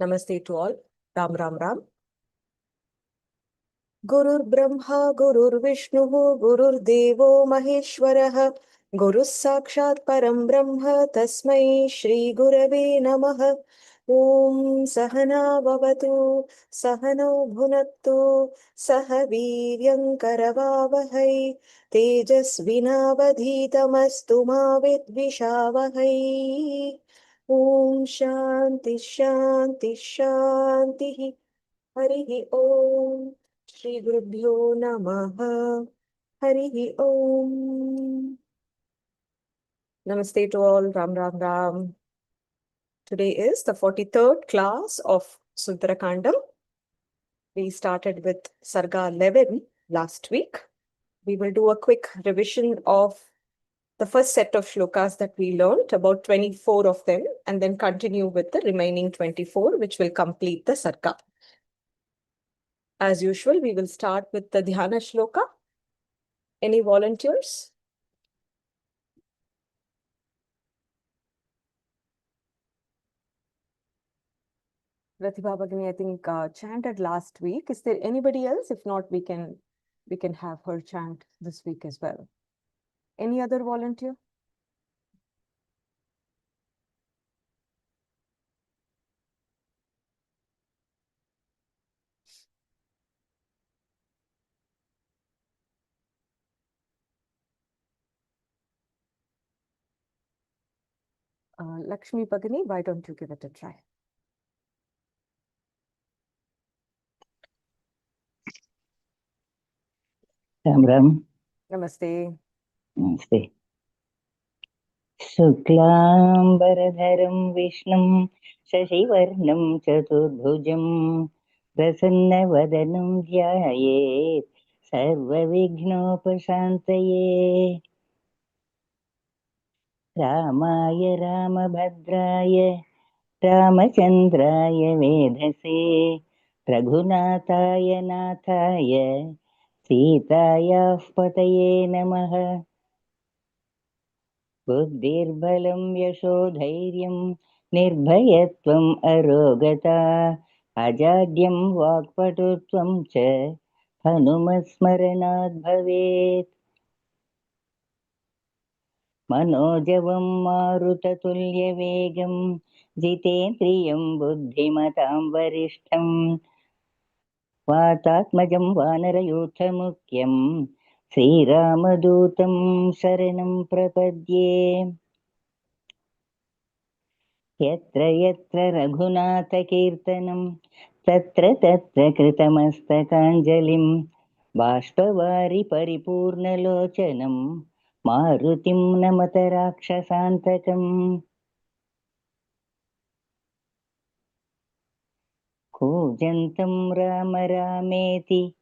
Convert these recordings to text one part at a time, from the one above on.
Namaste to all. Ram Ram Ram. Gurur Brahma, Gurur Vishnu, Gurur Devo Maheshwaraha, Guru Sakshat Param Brahma, Tasmai Shri Gurave Namaha. Om Sahana Bhavatu, Sahano Bhunattu, Saha Karavavahai, Tejasvinavadhitamastu ma vidvishavahai. Om Shanti Shanti Shanti. Harihi Om. Shri Gurubhyo Namaha. Harihi Om. Namaste to all. Ram Ram Ram. Today is the 43rd class of Sundara Kandam. We started with Sarga 11 last week. We will do a quick revision of the first set of shlokas that we learned, about 24 of them, and then continue with the remaining 24, which will complete the Sarga. As usual, we will start with the Dhyana shloka. Any volunteers? Pratibha Bhagini, I think chanted last week. Is there anybody else? If not, we can have her chant this week as well. Any other volunteer? Lakshmi Bhagini, why don't you give it a try? Ram Ram. Namaste. Namaste. Shuklambaradharam Vishnum Shashivarnam Chaturbhujam Prasanna Dhyayet Sarva Vighnopasantaye Ramaya Ramabhadraya Ramachandraya Vedhase Raghunataya Nathaya Sitaya Pataye Namaha. बुद्धिर्बलं यशोधैर्यं निर्भयत्वम् अरोगता अजाड्यं वाक्पटुत्वं च हनुमत्स्मरणात् भवेत् मनोजवं मारुततुल्यवेगं जितेन्द्रियं बुद्धिमतां वरिष्ठं वातात्मजं वानरयूथमुख्यं श्रीरामदूतं शरणं प्रपद्ये यत्र यत्र रघुनाथकीर्तनं तत्र तत्र कृतमस्तकाञ्जलिं बाष्पवारि परिपूर्णलोचनं मारुतिं नमत राक्षसान्तकम् कूजन्तं राम रामेति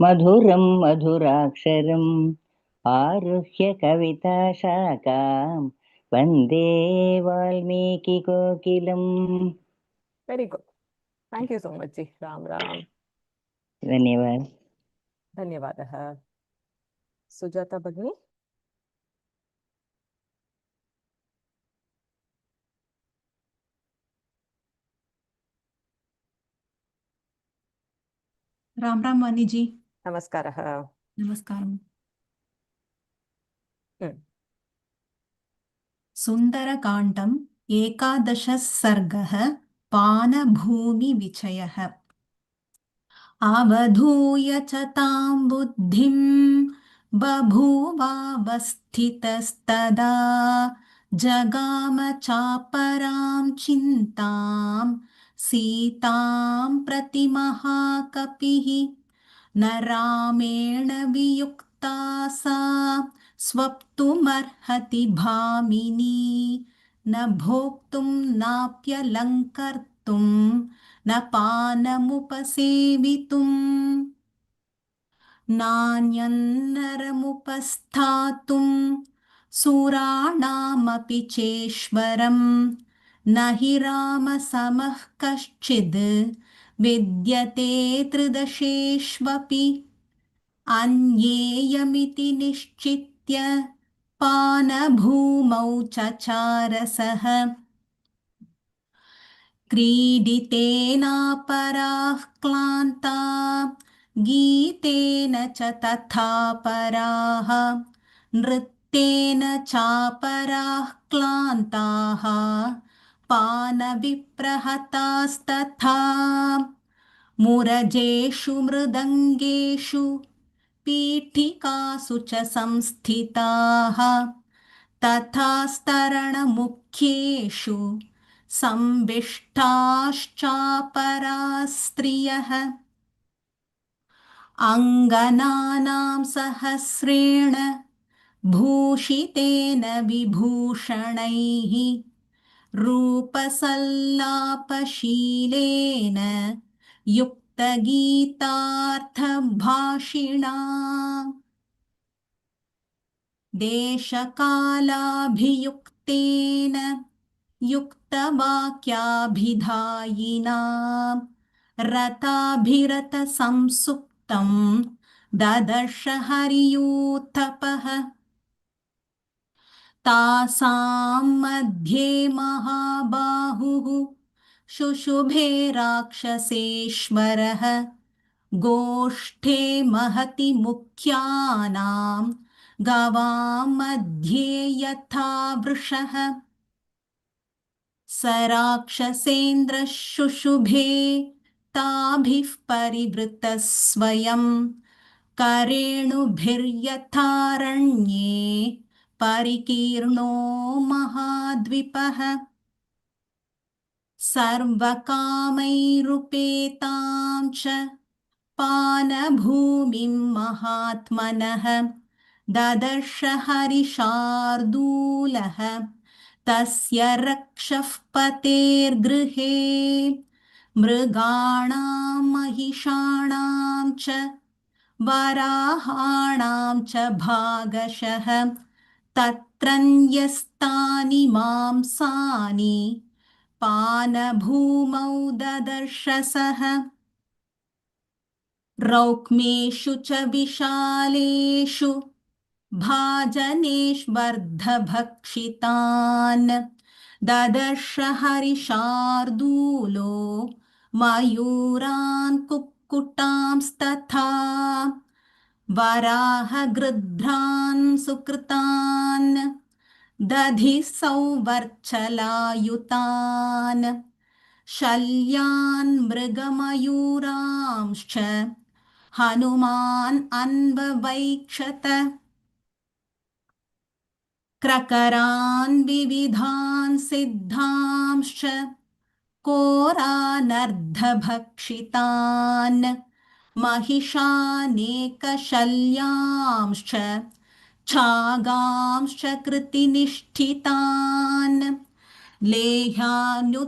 मधुरं मधुराक्षरम् आरुह्य कविताशाखां वन्दे वाल्मीकिकोकिलम्. Very good. Thank you so much, Ji. Ram Ram. धन्यवाद. Dhanyavadaha. Sujata Bhagini. Ram Ram वाणी जी. Namaskaraha. नमस्कारम. सुन्दरकाण्डम् एकादशः सर्गः पानभूमिविचयः. अवधूय च तां बुद्धिं बभूवावस्थितस्तदा जगाम चापरां चिन्तां सीतां प्रतिमहाकपिः. न रामेण वियुक्ता सा स्वप्तुमर्हति भामिनी. न भोक्तुं नाप्यलङ्कर्तुं न पानमुपसेवितुम्. नान्यन्नरमुपस्थातुं सुराणामपि चेश्वरम्. न हि रामसमः कश्चिद् विद्यते त्रिदशेष्वपि. अन्येयमिति निश्चित्य पानभूमौ चचारसः. क्रीडितेनापराः क्लान्ता गीतेन च तथा पराः नृत्येन चापराः क्लान्ताः पानविप्रहतास्तथा मुरजेषु मृदङ्गेषु पीठिकासु च संस्थिताः तथा स्तरणमुख्येषु संविष्टाश्चापराः स्त्रियः अङ्गनानां सहस्रेण भूषितेन विभूषणैः रूपसल्लापशीलेन युक्तगीतार्थभाषिणा देशकालाभियुक्तेन युक्तवाक्याभिधायिना रताभिरतसंसुप्तं ददर्श हरियूथपः तासां मध्ये महाबाहुः शुशुभे राक्षसेश्वरः गोष्ठे महति मुख्यानां गवां मध्ये यथा वृषः स राक्षसेन्द्रः शुशुभे ताभिः परिवृतः स्वयं करेणुभिर्यथारण्ये परिकीर्णो महाद्विपः सर्वकामैरुपेतां च पानभूमिं महात्मनः ददर्श हरिशार्दूलः तस्य रक्षः पतेर्गृहे मृगाणां महिषाणां च वराहाणां च भागशः तत्रन्यस्तानि मांसानि पानभूमौ ददर्श सः रौक्मेषु च विशालेषु भाजनेष्वर्धभक्षितान् ददर्श हरिशार्दूलो मयूरान् कुक्कुटांस्तथा वराहगृध्रान् सुकृतान् दधिः सौवर्चलायुतान् शल्यान् मृगमयूरांश्च हनुमान् अन्ववैक्षत क्रकरान् विविधान् सिद्धांश्च कोरानर्धभक्षितान् महिषानेकशल्यांश्च छागांश्च कृतिनिष्ठितान् लेह्यानुच्चावचान्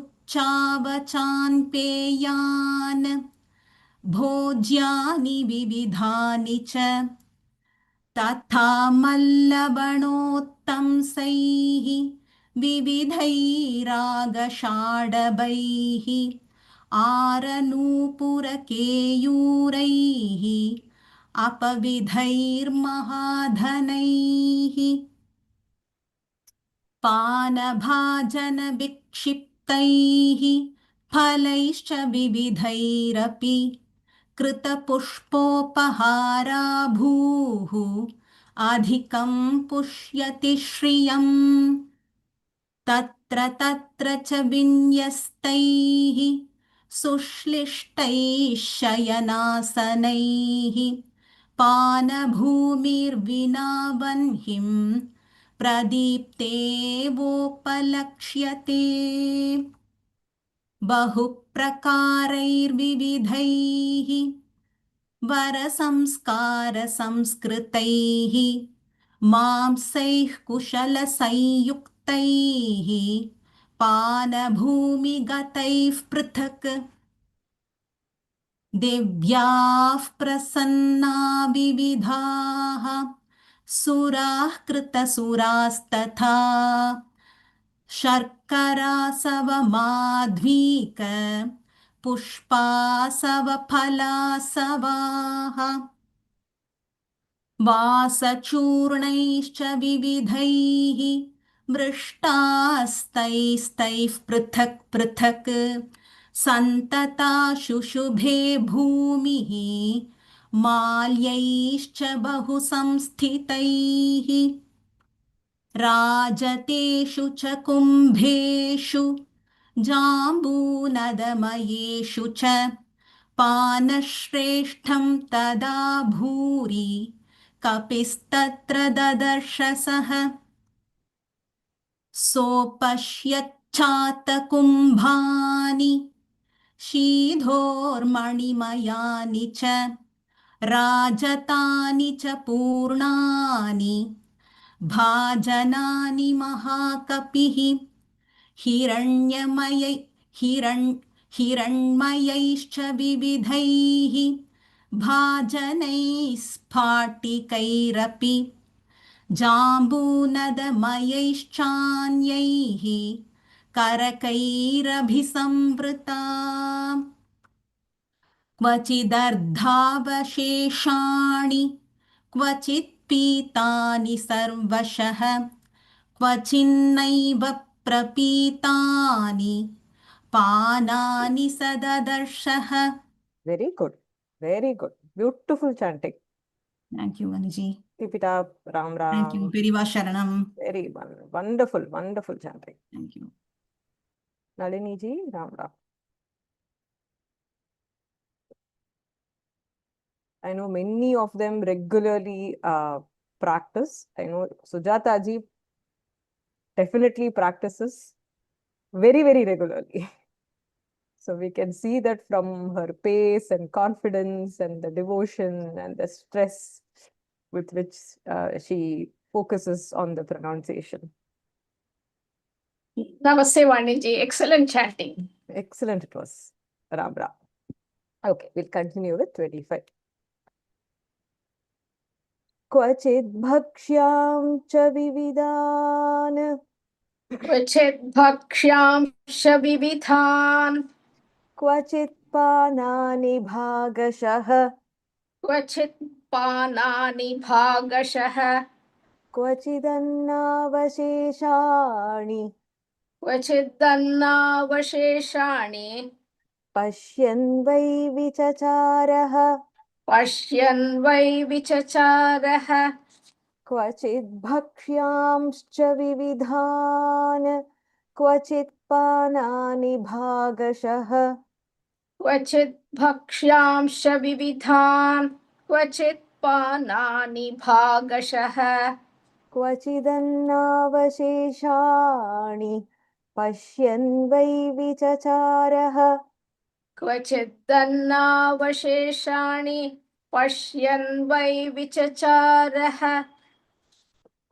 पेयान् भोज्यानि विविधानि च तथा मल्लवणोत्तंसैः विविधैरागषाढभैः आरनूपुरकेयूरैः अपविधैर्महाधनैः पानभाजनविक्षिप्तैः फलैश्च विविधैरपि कृतपुष्पोपहारा भूः अधिकं पुष्यति श्रियम् तत्र तत्र च विन्यस्तैः सुश्लिष्टैः शयनासनैः पानभूमिर्विना वह्निं प्रदीप्तेवोपलक्ष्यते बहुप्रकारैर्विविधैः वरसंस्कारसंस्कृतैः मांसैः कुशलसंयुक्तैः पानभूमिगतैः पृथक् दिव्याः प्रसन्ना विविधाः सुराः कृतसुरास्तथा शर्करासवमाध्वीक पुष्पासवफलासवाः वासचूर्णैश्च विविधैः मृष्टास्तैस्तैः पृथक् पृथक् सन्तता शुशुभे भूमिः माल्यैश्च बहुसंस्थितैः राजतेषु च कुम्भेषु जाम्बूनदमयेषु च पानश्रेष्ठं तदा भूरि कपिस्तत्र ददर्शसः सोपश्यच्छातकुम्भानि शीधोर्मणिमयानि च राजतानि च पूर्णानि भाजनानि महाकपिः हिरण्यमयै हिरण्मयैश्च विविधैः भाजनैः स्फाटिकैरपि जाम्बूनदमयैश्चान्यैः करकैरभिसंवृता क्वचिदर्धावशेषाणि क्वचित् पीतानि सर्वशः क्वचिन्नैव प्रपीतानि पानानि सददर्शः. Very good. Very good. Beautiful chanting. Thank you, Vaniji. Keep it up. Ram Thank you. Ram. Periva Sharanam. Very wonderful, wonderful chanting. Thank you. Nalini ji, Ram Ram. I know many of them regularly practice. I know Sujata ji definitely practices very, very regularly. So we can see that from her pace and confidence and the devotion and the stress with which she focuses on the pronunciation. Namaste, Vaniji. Excellent chanting. Excellent it was. Ram Ram. Okay, we'll continue with 25. क्वचिद् भक्ष्यां च विविधान् क्वचित् भक्ष्यांश विविधान् क्वचित् पानानि भागशः क्वचित् पानानि भागशः क्वचिदन्नावशेषाणि क्वचिदन्नावशेषाणि पश्यन् वै विचचारः पश्यन् वै विचचारः क्वचित् भक्ष्यांश्च विविधान् क्वचित् पानानि भागशः क्वचित् भक्ष्यांश विविधान् क्वचित् पानानि भागशः क्वचिदन्नावशेषाणि पश्यन् वै विचचारः क्वचिदन्नावशेषाणि पश्यन् वै विचचारः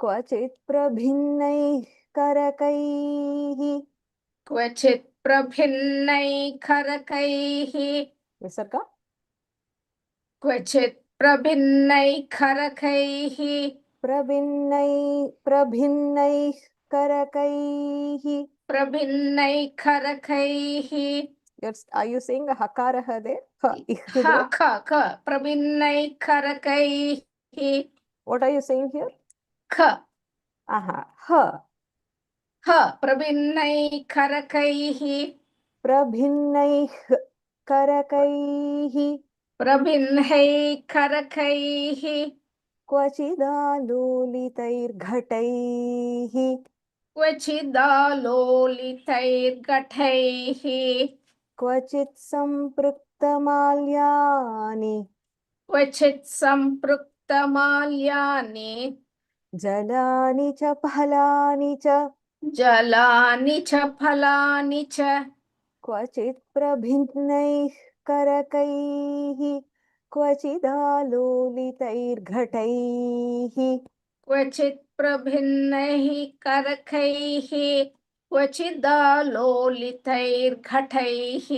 क्वचित् प्रभिन्नैः करकैः क्वचित् प्रभिन्नैः खरकैः विसर्ग क्वचित् प्रभिन्नैः खरकैः प्रभिन्नैः करकैः प्रभिन्नैः खरकैः Are you saying a hakarah there? ख प्रभिन्नैः खरकैः What are you saying here? ख Ha. प्रभिन्नैः खरकैः प्रभिन्नैः करकैः प्रभिन्नैः खरकैः क्वचिदालोलितैर्घटैः क्वचिदालोलितैर्घटैः क्वचित् सम्पृक्तमाल्यानि क्वचित् सम्पृक्तमाल्यानि जलानि च फलानि च जलानि च फलानि च क्वचित् प्रभिन्नैः करकैः क्वचिदालोलितैर्घटैः क्वचित् प्रभिन्नैः करकैः क्वचिदालोलितैर्घटैः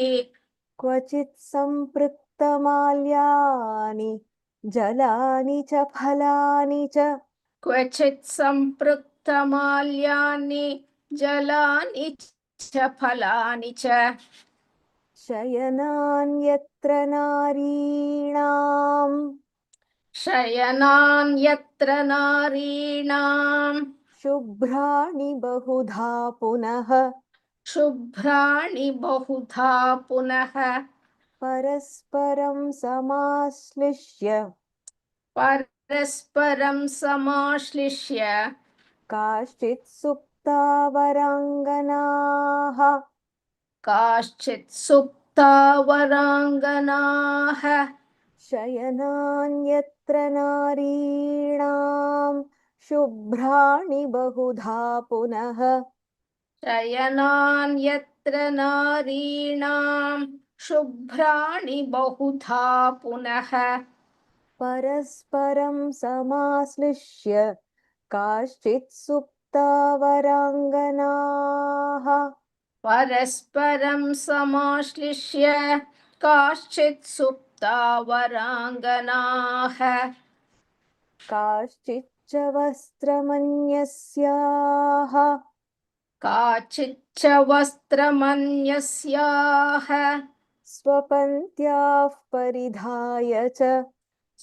क्वचित् सम्पृक्तमाल्यानि जलानि च फलानि च क्वचित् सम्पृक्तमाल्यानि जलानि च फलानि च शयनान्यत्र नारीणाम् शयनान्यत्र नारीणाम् शुभ्राणि बहुधा पुनः शुभ्राणि बहुधा पुनः परस्परं समाश्लिष्य परस्परं समाश्लिष्य काश्चित् सुप्ता वराङ्गनाः काश्चित् सुप्ता वराङ्गनाः शयनान्यत्र नारीणां शुभ्राणि बहुधा पुनः शयनान्यत्र नारीणां शुभ्राणि बहुधा पुनः परस्परं समाश्लिष्य काश्चित् सुप्ता वराङ्गनाः परस्परं समाश्लिष्य काश्चित् सुप्ता वराङ्गनाः काश्चिच्च वस्त्रमन्यस्याः काचिच्च वस्त्रमन्यस्याः स्वपन्त्याः परिधाय च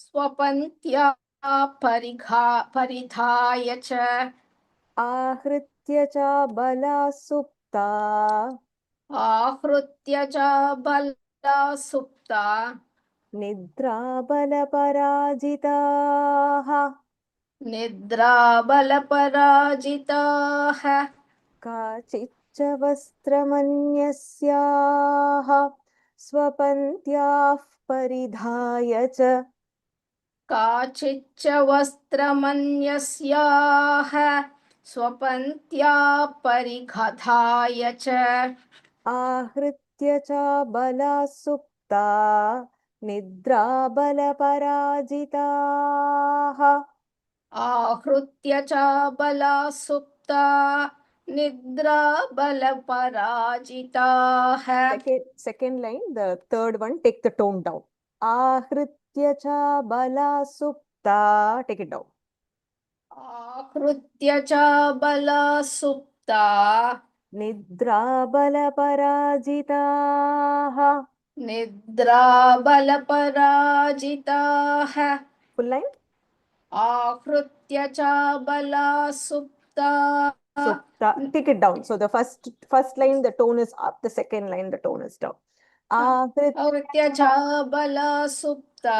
स्वपन्त्या परिधाय च आहृत्य च बला सुप्ता आहृत्य च बला सुप्ता निद्राबलपराजिताः निद्राबलपराजिताः काचिच्च वस्त्रमन्यस्याः स्वपन्त्याः परिधाय च काचिच्च वस्त्रमन्यस्याः स्वपन्त्या परिधाय च आहृत्य च बला सुप्ता निद्राबलपराजिताः आहृत्य च बला सुप्ता निद्राबलपराजिताः Second line, the third one, take the tone down. Ahritya cha bala supta, take it down. आहृत्य च बला सुप्ता Nidra bala parajitaha. निद्राबलपराजिताः Full line. आहृत्य च बला सुप्ता Supta, take it down. So the first line, the tone is up. The second line, the tone is down. आहृत्य च बला सुप्ता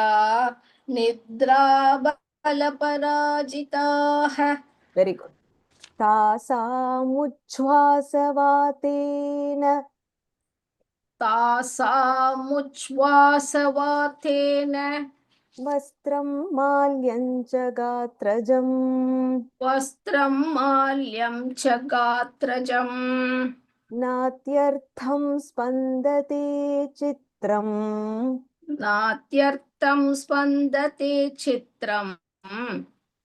निद्राबलपराजिताः Very good. तासामुच्छ्वासवातेन तासामुच्छ्वासवातेन वस्त्रं माल्यं च गात्रजम् वस्त्रं माल्यं च गात्रजम् नात्यर्थं स्पन्दते चित्रम् नात्यर्थं स्पन्दते चित्रम्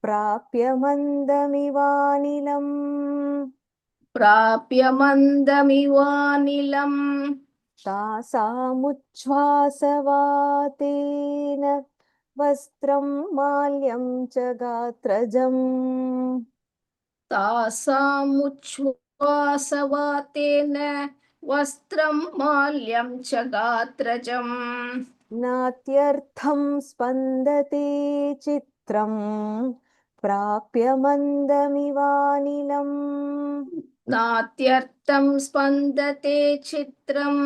प्राप्य मन्दमिवानिलम् प्राप्य मन्दमिवानिलम् तासामुच्छ्वासवातेन वस्त्रं माल्यं च गात्रजम् तासामुच्छ्वासवातेन वस्त्रं माल्यं च गात्रजम् नात्यर्थं स्पन्दते चित्रम् प्राप्य मन्दमिवानिलम् नात्यर्थं स्पन्दते चित्रं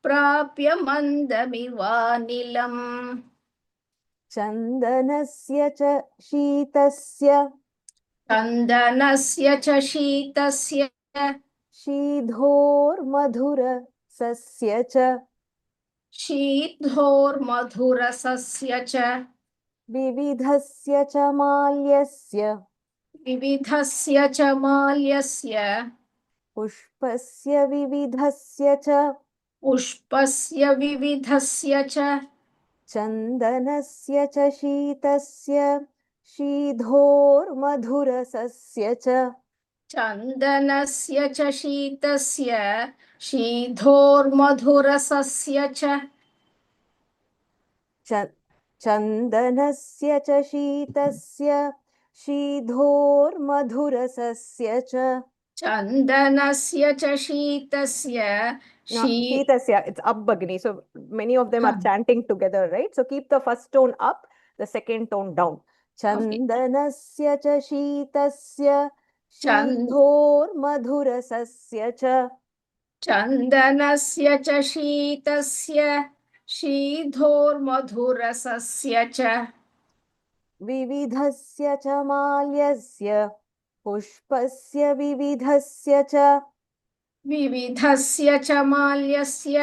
प्राप्य मन्दमिवानिलम् चन्दनस्य च शीतस्य चन्दनस्य च शीतस्य शीधोर्मधुरसस्य च शीतोर्मधुरसस्य च विविधस्य च माल्यस्य विविधस्य च माल्यस्य पुष्पस्य विविधस्य च पुष्पस्य विविधस्य च चन्दनस्य च शीतस्य शीधोर्मधुरसस्य च चन्दनस्य च शीतस्य शीधोर्मधुरसस्य च चन्दनस्य च शीतस्य शीधोर्मधुरसस्य च चन्दनस्य च शीतस्य No, Shitasya, it's up Bagni. So many of them are chanting together, right? So keep the first tone up, the second tone down. Chandanasya cha Shitasya शीतोर्मधुरसस्य च चन्दनस्य च शीतस्य शीधोर्मधुरसस्य च विविधस्य च माल्यस्य पुष्पस्य विविधस्य च विविधस्य च माल्यस्य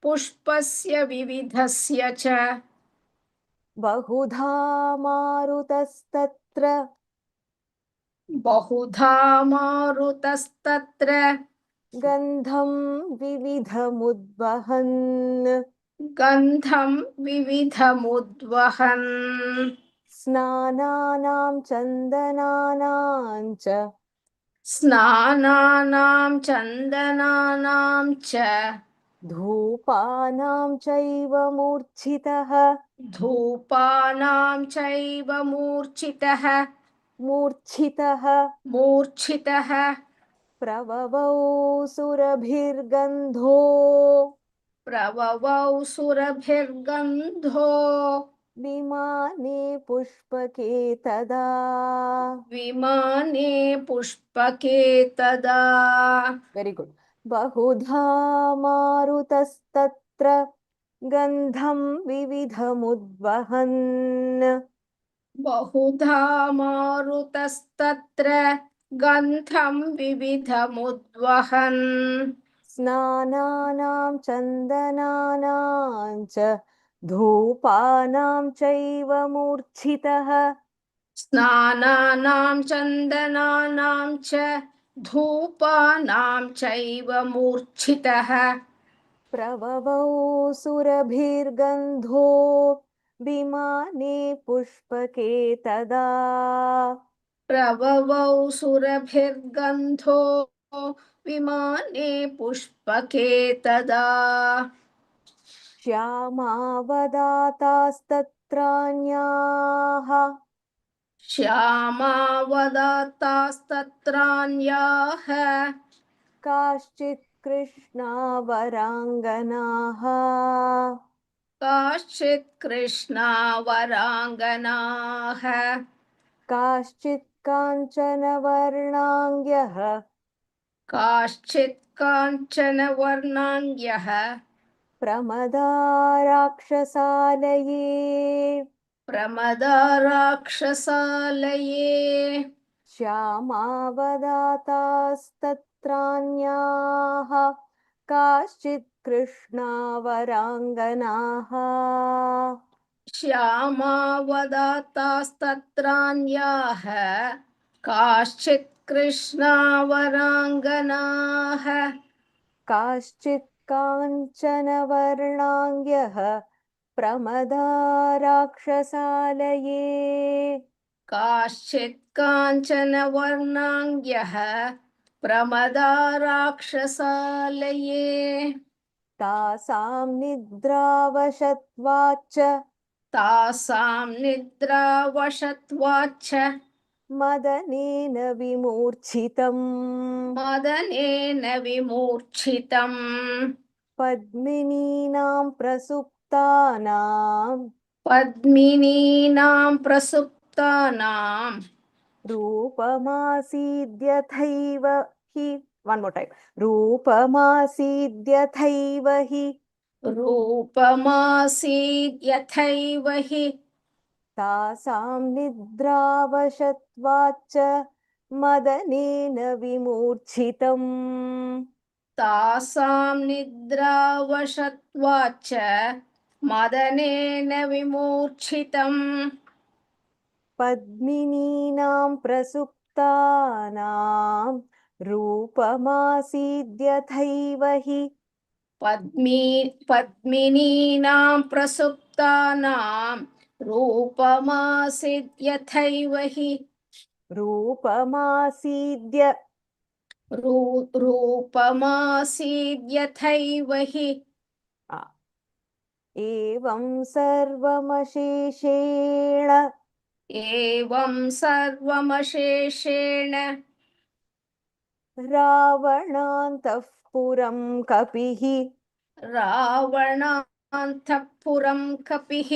पुष्पस्य विविधस्य च बहुधा मारुतस्तत्र बहुधा मारुतस्तत्र गन्धं विविधमुद्वहन् गन्धं विविधमुद्वहन् स्नानानां चन्दनानां च स्नानानां चन्दनानां च धूपानां चैव मूर्च्छितः धूपानां चैव मूर्च्छितः प्रववौ सुरभिर्गन्धो प्रववौ सुरभिर्गन्धो विमाने पुष्पके तदा विमाने पुष्पके तदा वेरी गुड बहुधा मारुतस्तत्र गन्धं विविधमुद्वहन् बहुधा मारुतस्तत्र गन्धं विविधमुद्वहन् स्नानानां चन्दनानां च धूपानां चैव मूर्च्छितः स्नानानां चन्दनानां च धूपानां चैव मूर्च्छितः प्रववौ सुरभिर्गन्धो विमाने पुष्पके तदा प्रववौ सुरभिर्गन्धो विमाने पुष्पके तदा श्यामावदातास्तत्रान्याः श्यामावदत्तास्तत्रान्याः काश्चित् कृष्णावराङ्गनाः काश्चित् कृष्णावराङ्गनाः काश्चित् काञ्चनवर्णाङ्ग्यः काश्चित् काञ्चनवर्णाङ्ग्यः प्रमदा राक्षसालये प्रमदा राक्षसालये श्यामावदातास्तत्रान्याः काश्चित् कृष्णावराङ्गनाः श्यामावदत्तास्तत्रान्याः काश्चित् कृष्णावराङ्गनाः काश्चित् काञ्चनवर्णाङ्ग्यः प्रमदा राक्षसालये काश्चित् काञ्चनवर्णाङ्ग्यः प्रमदा राक्षसालये तासां निद्रावशत्वाच्च तासां निद्रावशत्वाच्च मदनेन विमूर्छितम् मदनेन विमूर्छितम् पद्मिनीनां प्रसुप्तानां पद्मिनीनां प्रसुप्तानां रूपमासीद्यथैव हि one more time रूपमासीद्यथैव हि रूपमासीद्यथैव हि तासां निद्रावशत्वाच्च मदनेन विमूर्छितम् तासां निद्रावशत्वाच्च मदनेन विमूर्छितम् पद्मिनीनां प्रसुप्तानां रूपमासीद्यथैव हि पद्मिनीनां प्रसुप्तानां रूपमासीद्यथैव हि रूपमासीद्यथैव हि एवं सर्वमशेषेण एवं सर्वमशेषेण रावणान्तः पुरं कपिः रावणान्तःपुरं कपिः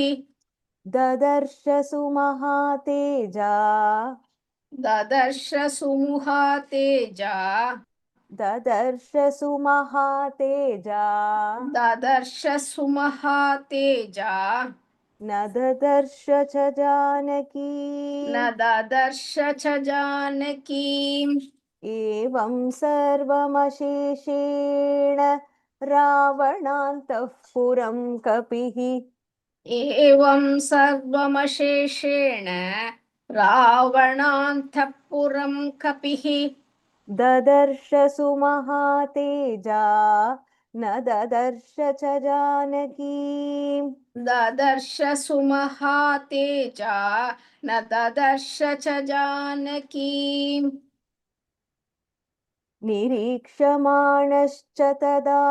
ददर्श सुमहातेजा ददर्श सुमुहातेजा ददर्श सुमहातेजा ददर्श सुमहातेजा न ददर्श च जानकी न ददर्श च जानकीम् एवं सर्वमशेषेण रावणान्तः पुरं कपिः एवं सर्वमशेषेण रावणान्तःपुरं कपिः ददर्श सुमहातेजा न ददर्श च जानकी ददर्श सुमहातेजा न ददर्श च जानकीम् निरीक्षमाणश्च तदा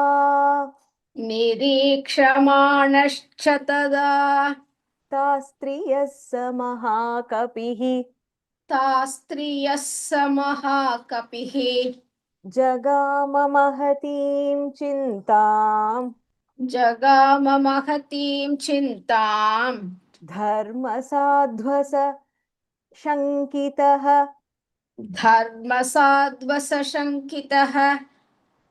निरीक्षमाणश्च तदा तास्त्रियः स महाकपिः तास्त्रियः स महाकपिः जगाम महतीं चिन्ताम् जगाममहतीं चिन्ताम् धर्मसाध्वस शङ्कितः धर्मसाध्वसशङ्कितः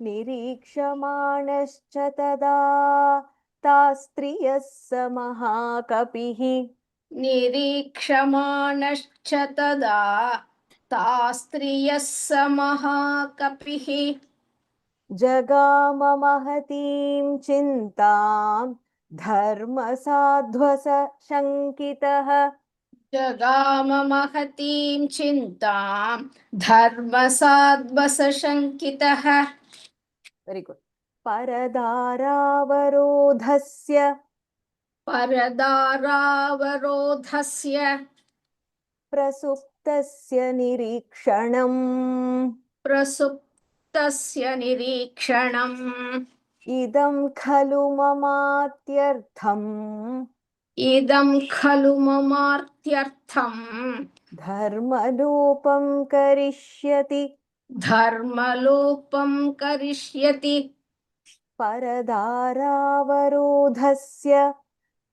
निरीक्षमाणश्च तदा तास्त्रियः स महाकपिः निरीक्षमाणश्च तदा तास्त्रियः स महाकपिः जगाम महतीं चिन्ताम् धर्मसाध्वस शङ्कितः जगाममहतीं चिन्तां धर्मसाध्वसशङ्कितः वेरि गुड् परदारावरोधस्य परदारावरोधस्य प्रसुप्तस्य निरीक्षणम् प्रसुप्तस्य निरीक्षणम् इदं खलु ममात्यर्थम् इदं खलु ममार्त्यर्थम् धर्मलोपं करिष्यति धर्मलोपं करिष्यति परदारावरोधस्य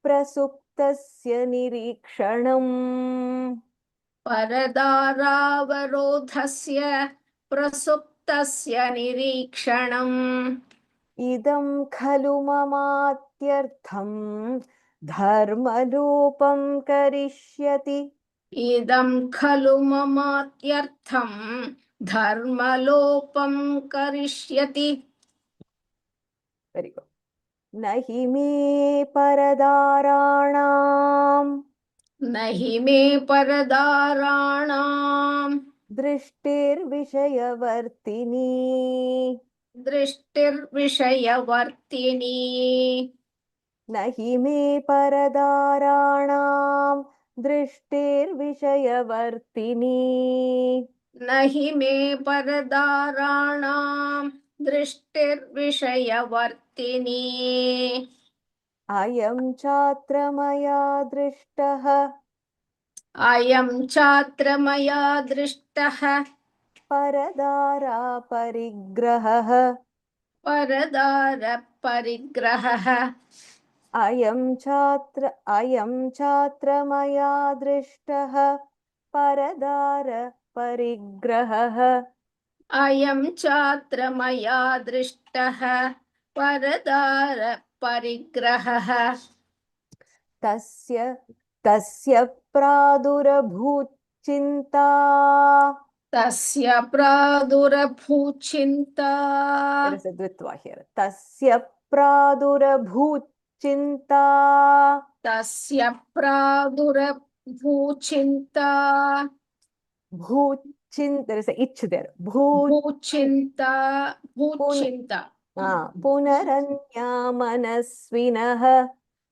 प्रसुप्तस्य निरीक्षणम् परदारावरोधस्य प्रसुप्तस्य निरीक्षणम् इदं खलु ममात्यर्थम् धर्मलोपं करिष्यति इदं खलु ममात्यर्थम् धर्मलोपं करिष्यति वेरि गुड् न हि मे परदाराणाम् न हि मे परदाराणाम् दृष्टिर्विषयवर्तिनी दृष्टिर्विषयवर्तिनी न हि मे परदाराणां दृष्टिर्विषयवर्तिनी न हि मे परदाराणाम् दृष्टिर्विषयवर्तिनी अयं चात्र मया दृष्टः अयं चात्र मया दृष्टः परदारापरिग्रहः परदारपरिग्रहः अयं चात्र मया दृष्टः परदारपरिग्रहः अयं चात्र मया दृष्टः परदारपरिग्रहः तस्य तस्य प्रादुरभूच्चिन्ता तस्य प्रादुरभूचिन्ता there is a dvitva here तस्य प्रादुरभूच्चिन्ता तस्य प्रादुरभूचिन्ता there is a ich there भूचिन्ता भूचिन्ता पुनरन्यामनस्विनः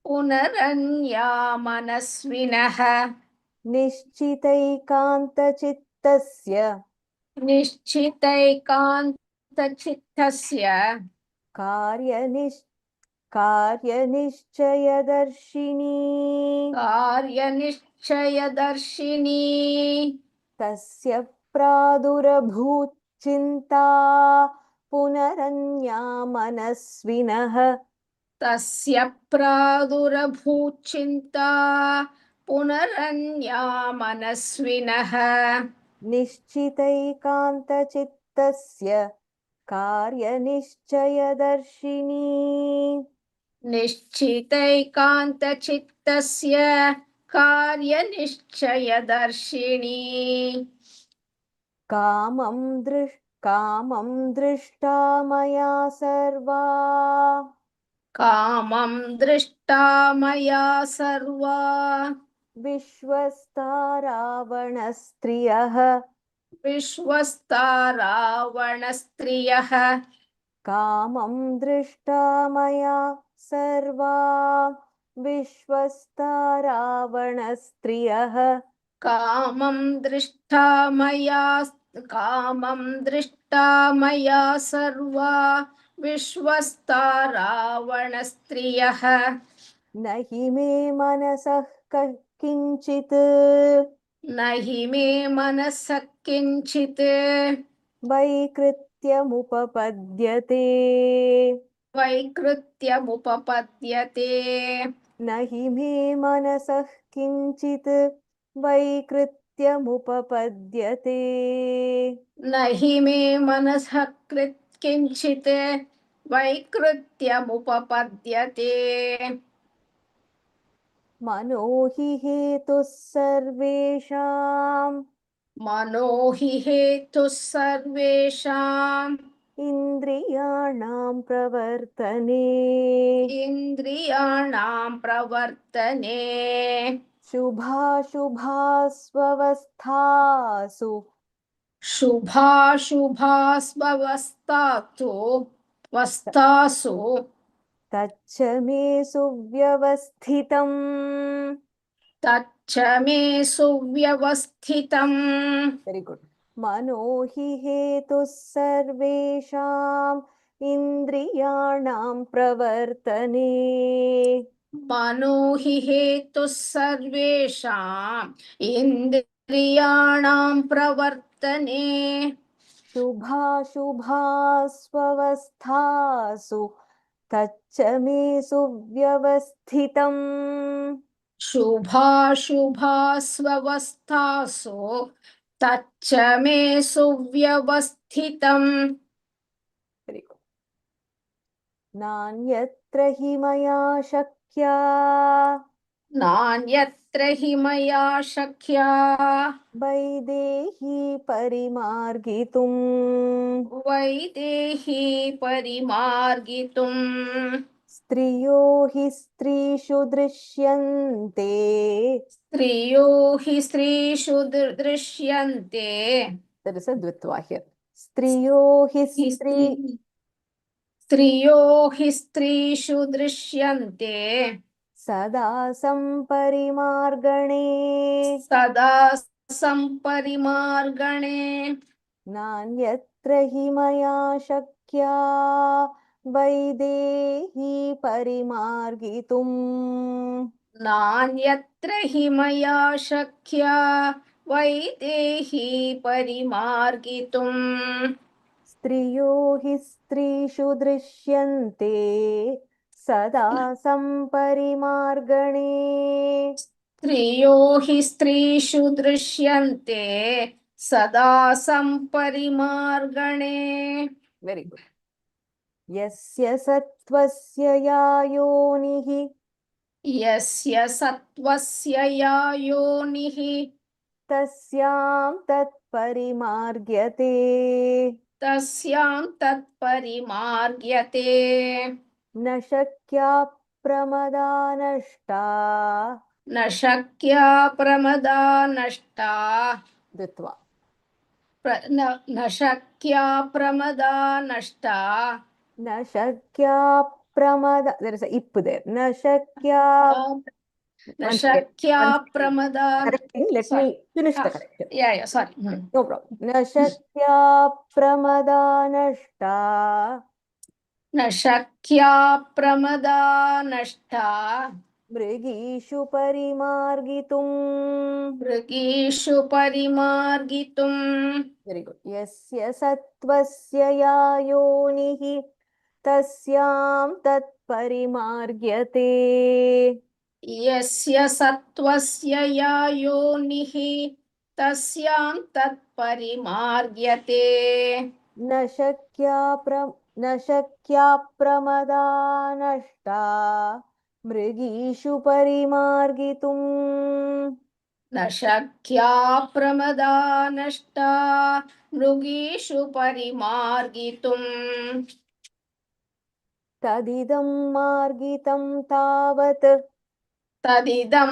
पुनरन्यामनस्विनः निश्चितैकान्तचित्तस्य निश्चितैकान्तचित्तस्य कार्यनिश्चयदर्शिनी कार्यनिश्चयदर्शिनी तस्य प्रादुरभूच्चिन्ता पुनरन्यामनस्विनः तस्य प्रादुरभूचिन्ता पुनरन्यामनस्विनः निश्चितैकान्तचित्तस्य कार्यनिश्चयदर्शिनी निश्चितैकान्तचित्तस्य कार्यनिश्चयदर्शिनी कामं दृष्टा मया सर्वा कामं दृष्टा मया सर्वा विश्वस्ता रावणस्त्रियः विश्वस्ता रावणस्त्रियः कामं दृष्टा मया सर्वा विश्वस्ता रावणस्त्रियः कामं दृष्टा मया सर्वा विश्वस्ता रावणस्त्रियः न हि मे मनसः किञ्चित् न हि मे मनसः किञ्चित् वैकृत्यमुपपद्यते वैकृत्यमुपपद्यते न हि मे मनसः किञ्चित् वैकृत्यमुपपद्यते न हि मे मनसः किञ्चित् वैकृत्यमुपपद्यते मनो हि हेतुः सर्वेषाम् मनो हि हेतुः सर्वेषाम् इन्द्रियाणां प्रवर्तने इन्द्रियाणां प्रवर्तने शुभाशुभास्वस्थासु शुभाशुभास्वस्थासु तच्च मे सुव्यवस्थितम् तच्च मे सुव्यवस्थितम् वेरी गुड मनो हि हेतुः सर्वेषाम् इन्द्रियाणां प्रवर्तने मनो हि हेतुः सर्वेषाम् इन्द्रियाणां प्रवर्तने शुभाशुभास्वस्थासु तच्च मे सुव्यवस्थितम् शुभाशुभास्वस्थासु तच्च मे सुव्यवस्थितम् वेरी गुड नान्यत्र हि मया शक्या नान्यत्र हि मया शक्या वैदेही परिमार्गितुम् वैदेही परिमार्गितुम् स्त्रियो हि स्त्रीषु दृश्यन्ते स्त्रियो हि स्त्रीषु दृश्यन्ते there is a dvitva here स्त्रियो हि स्त्रियो हि स्त्रीषु दृश्यन्ते सदा सम्परिमार्गणे सदा सम्परिमार्गणे नान्यत्र हि मया शक्या वैदेही परिमार्गितुम् नान्यत्र हि मया शक्या वैदेही परिमार्गितुम् स्त्रियो हि स्त्रीषु दृश्यन्ते सदा सम्परिमार्गणे स्त्रियो हि स्त्रीषु दृश्यन्ते सदा सम्परिमार्गणे वेरी गुड यस्य सत्त्वस्य या योनिः यस्य सत्त्वस्य या योनिः तस्यां तत्परिमार्ग्यते तस्यां तत्परिमार्ग्यते न शक्या प्रमदा नष्टा न शक्या प्रमदा नष्टा द्वित्वा न शक्या प्रमदा नष्टा न शक्या प्रमदा there is a ip there न शक्या न शक्या one second. प्रमदा Correcting. Let sorry. me finish the correction. Yeah, sorry. No problem. न शक्या प्रमदा नष्टा न शक्या प्रमदा नष्टा मृगीषु परिमार्गितुम् मृगीषु परिमार्गितुम् वेरी गुड यस्य सत्त्वस्य या योनिः तस्यां तत्परिमार्ग्यते यस्य सत्त्वस्य या योनिः तस्यां तत्परिमार्ग्यते न शक्या प्रमदा नष्टा मृगीषु परिमार्गितुम् न शक्या प्रमदा नष्टा मृगीषु परिमार्गितुम् तदिदं मार्गितं तावत् तदिदं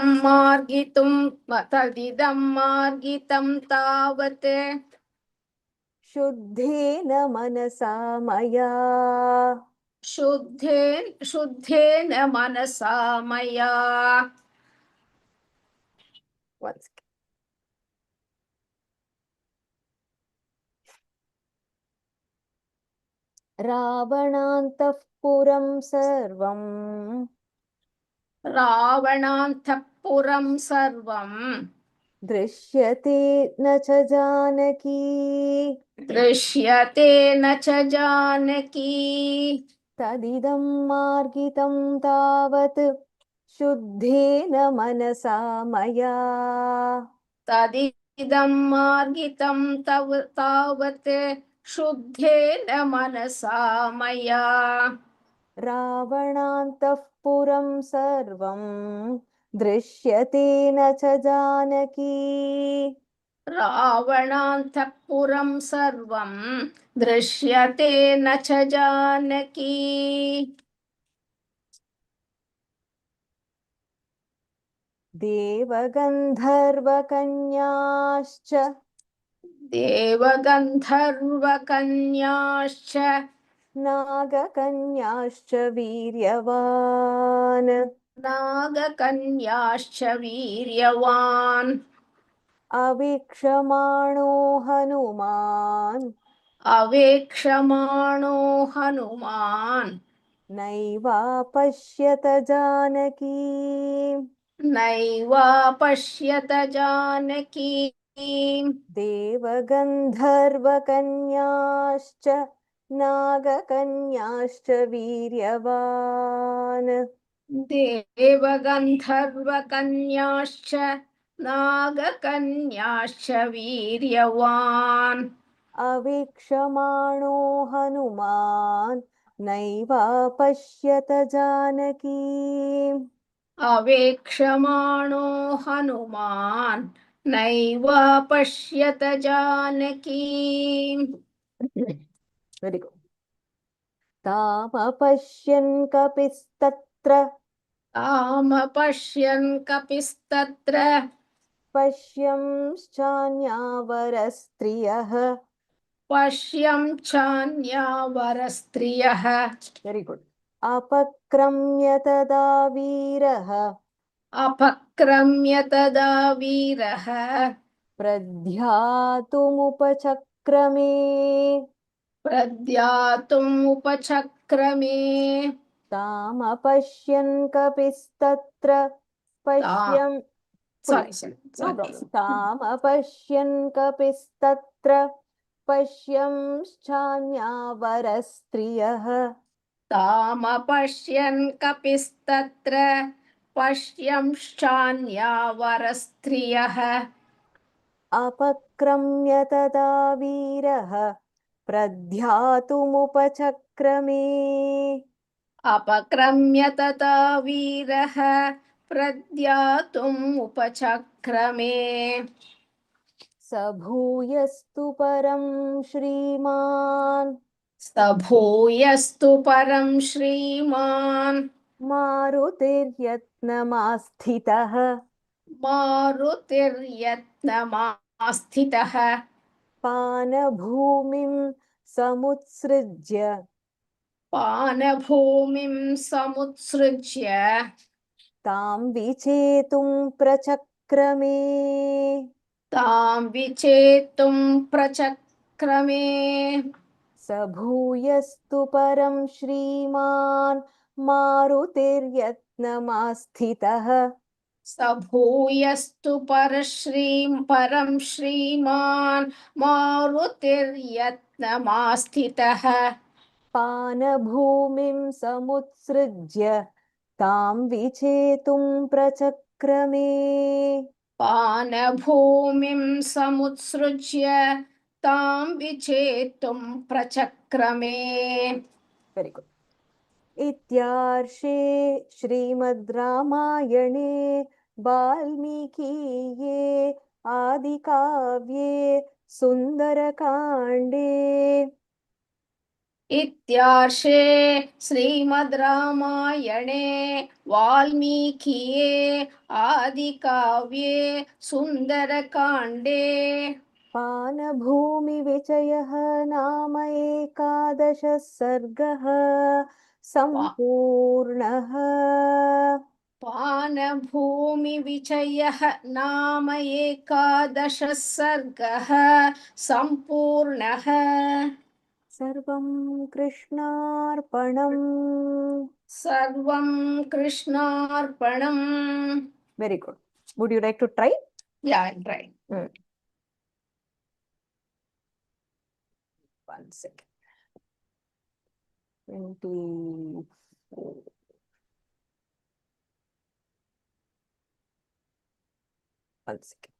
मार्गितं तावत् शुद्धेन मनसा मया शुद्धेन मनसा मया Once again. रावणान्तः पुरं सर्वं रावणान्तःपुरं सर्वं दृश्यते न च जानकी दृश्यते न च जानकी तदिदं मार्गितं तावत् शुद्धेन मनसा मया तदिदं मार्गितं तावत् शुद्धेन मनसा मया रावणान्तः पुरं सर्वं दृश्यते न च जानकी रावणान्तःपुरं सर्वं दृश्यते न च जानकी देवगन्धर्वकन्याश्च देवगन्धर्वकन्याश्च नागकन्याश्च वीर्यवान् नागकन्याश्च वीर्यवान् अवीक्षमाणो हनुमान् अवेक्षमाणो हनुमान् नैवापश्यत जानकी नैवापश्यत जानकी देवगन्धर्वकन्याश्च नागकन्याश्च वीर्यवान् देवगन्धर्वकन्याश्च नागकन्याश्च वीर्यवान् अवीक्षमाणो हनुमान् नैवापश्यत जानकी अवेक्षमाणो हनुमान् नैवापश्यत जानकी वेरि गुड् तामपश्यन् कपिस्तत्र तामपश्यन् कपिस्तत्र पश्यंश्चान्यावरस्त्रियः पश्यं चान्यावरस्त्रियः वेरि गुड् अपक्रम्य तदा वीरः अपक्रम्य तदा वीरः प्रध्यातुमुपचक्रमे प्रद्यातुमुपचक्रमे तामपश्यन् कपिस्तत्र पश्यन् sorry, no problem तामपश्यन् कपिस्तत्र पश्यंश्चान्यावरस्त्रियः तामपश्यन् कपिस्तत्र पश्यंश्चान्यावरस्त्रियः अपक्रम्य तदा वीरः प्रध्यातुमुपचक्रमे अपक्रम्य तथा वीरः प्रद्यातुम् उपचक्रमे स भूयस्तु परं श्रीमान् स्तभूयस्तु परं श्रीमान् मारुतिर्यत्नमास्थितः मारुतिर्यत्नमास्थितः पानभूमिं समुत्सृज्य पानभूमिं समुत्सृज्य तां विचेतुं प्रचक्रमे तां विचेतुं प्रचक्रमे स भूयस्तु परं श्रीमान् मारुतिर्यत्नमास्थितः स भूयस्तु परं श्रीमान् मारुतिर्यत्नमास्थितः पानभूमिं समुत्सृज्य तां विचेतुं प्रचक्रमे पानभूमिं समुत्सृज्य तां विचेतुं प्रचक्रमे। Very good. इत्यार्षे श्रीमद् रामायणे वाल्मीकीये आदिकाव्ये सुन्दरकाण्डे इत्यार्षे श्रीमद् रामायणे वाल्मीकिये आदिकाव्ये सुन्दरकाण्डे पानभूमिविजयः नाम एकादशः सर्गः सम्पूर्णः। पानभूमिविजयः नाम एकादशः सर्गः सम्पूर्णः। सर्वं कृष्णार्पणम्। सर्वं कृष्णार्पणम्। Very good. Would you like to try? Yeah, I'll try. One second. 24. One second.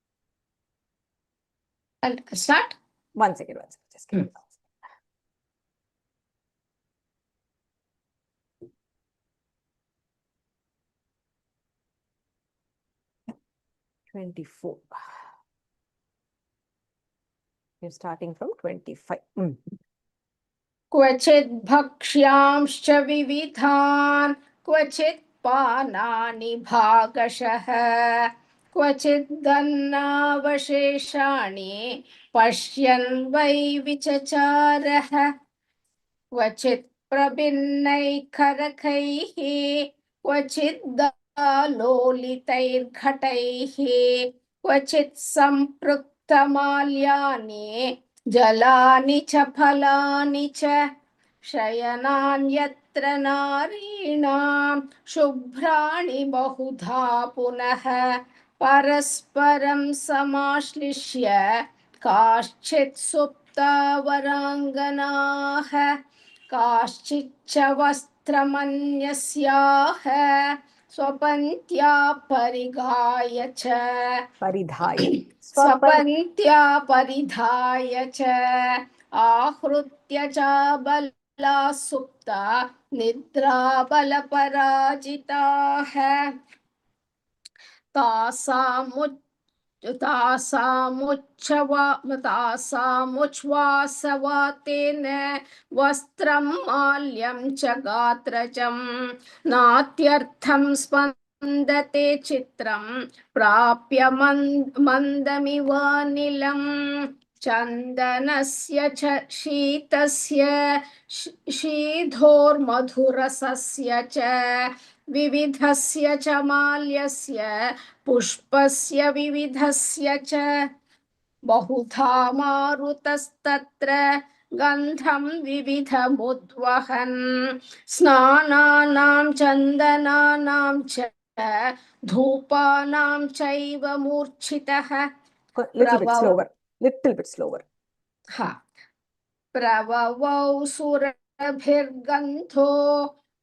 I'll start. One second. Just give me one second. 24. You're starting from 25. क्वचित् भक्ष्यांश्च विविधान् क्वचित् पानानि भागशः क्वचित् दन्नावशेषाणि पश्यन् वै विचचारः क्वचित् प्रभिन्नैः क्वचित् दालोलितैर्घटैः क्वचित् सम्पृक्तमाल्यानि जलानि च फलानि च शयनान्यत्र नारीणां शुभ्राणि बहुधा पुनः परस्परं समाश्लिष्य काश्चित् सुप्ता वराङ्गनाः काश्चिच्च वस्त्रमन्यस्याः स्वपन्त्या परिगाय च Paridhaya. स्वपन्त्या परिधाय च आहृत्य च बला सुप्ता निद्रा बलपराजिताः तासामुच्छ्वासवातेन वस्त्रं माल्यं च गात्रजं नात्यर्थं स्पन्दते चित्रं प्राप्य मन्दमिवानिलं चन्दनस्य च शीतस्य शीधोर्मधुरसस्य च विविधस्य च माल्यस्य पुष्पस्य विविधस्य च बहुधा मारुतस्तत्र गन्धं विविधमुद्वहन् स्नानानां चन्दनानां च धूपानां चैव मूर्छितः Little bit slower. प्रववौ सुरभिर्गन्धो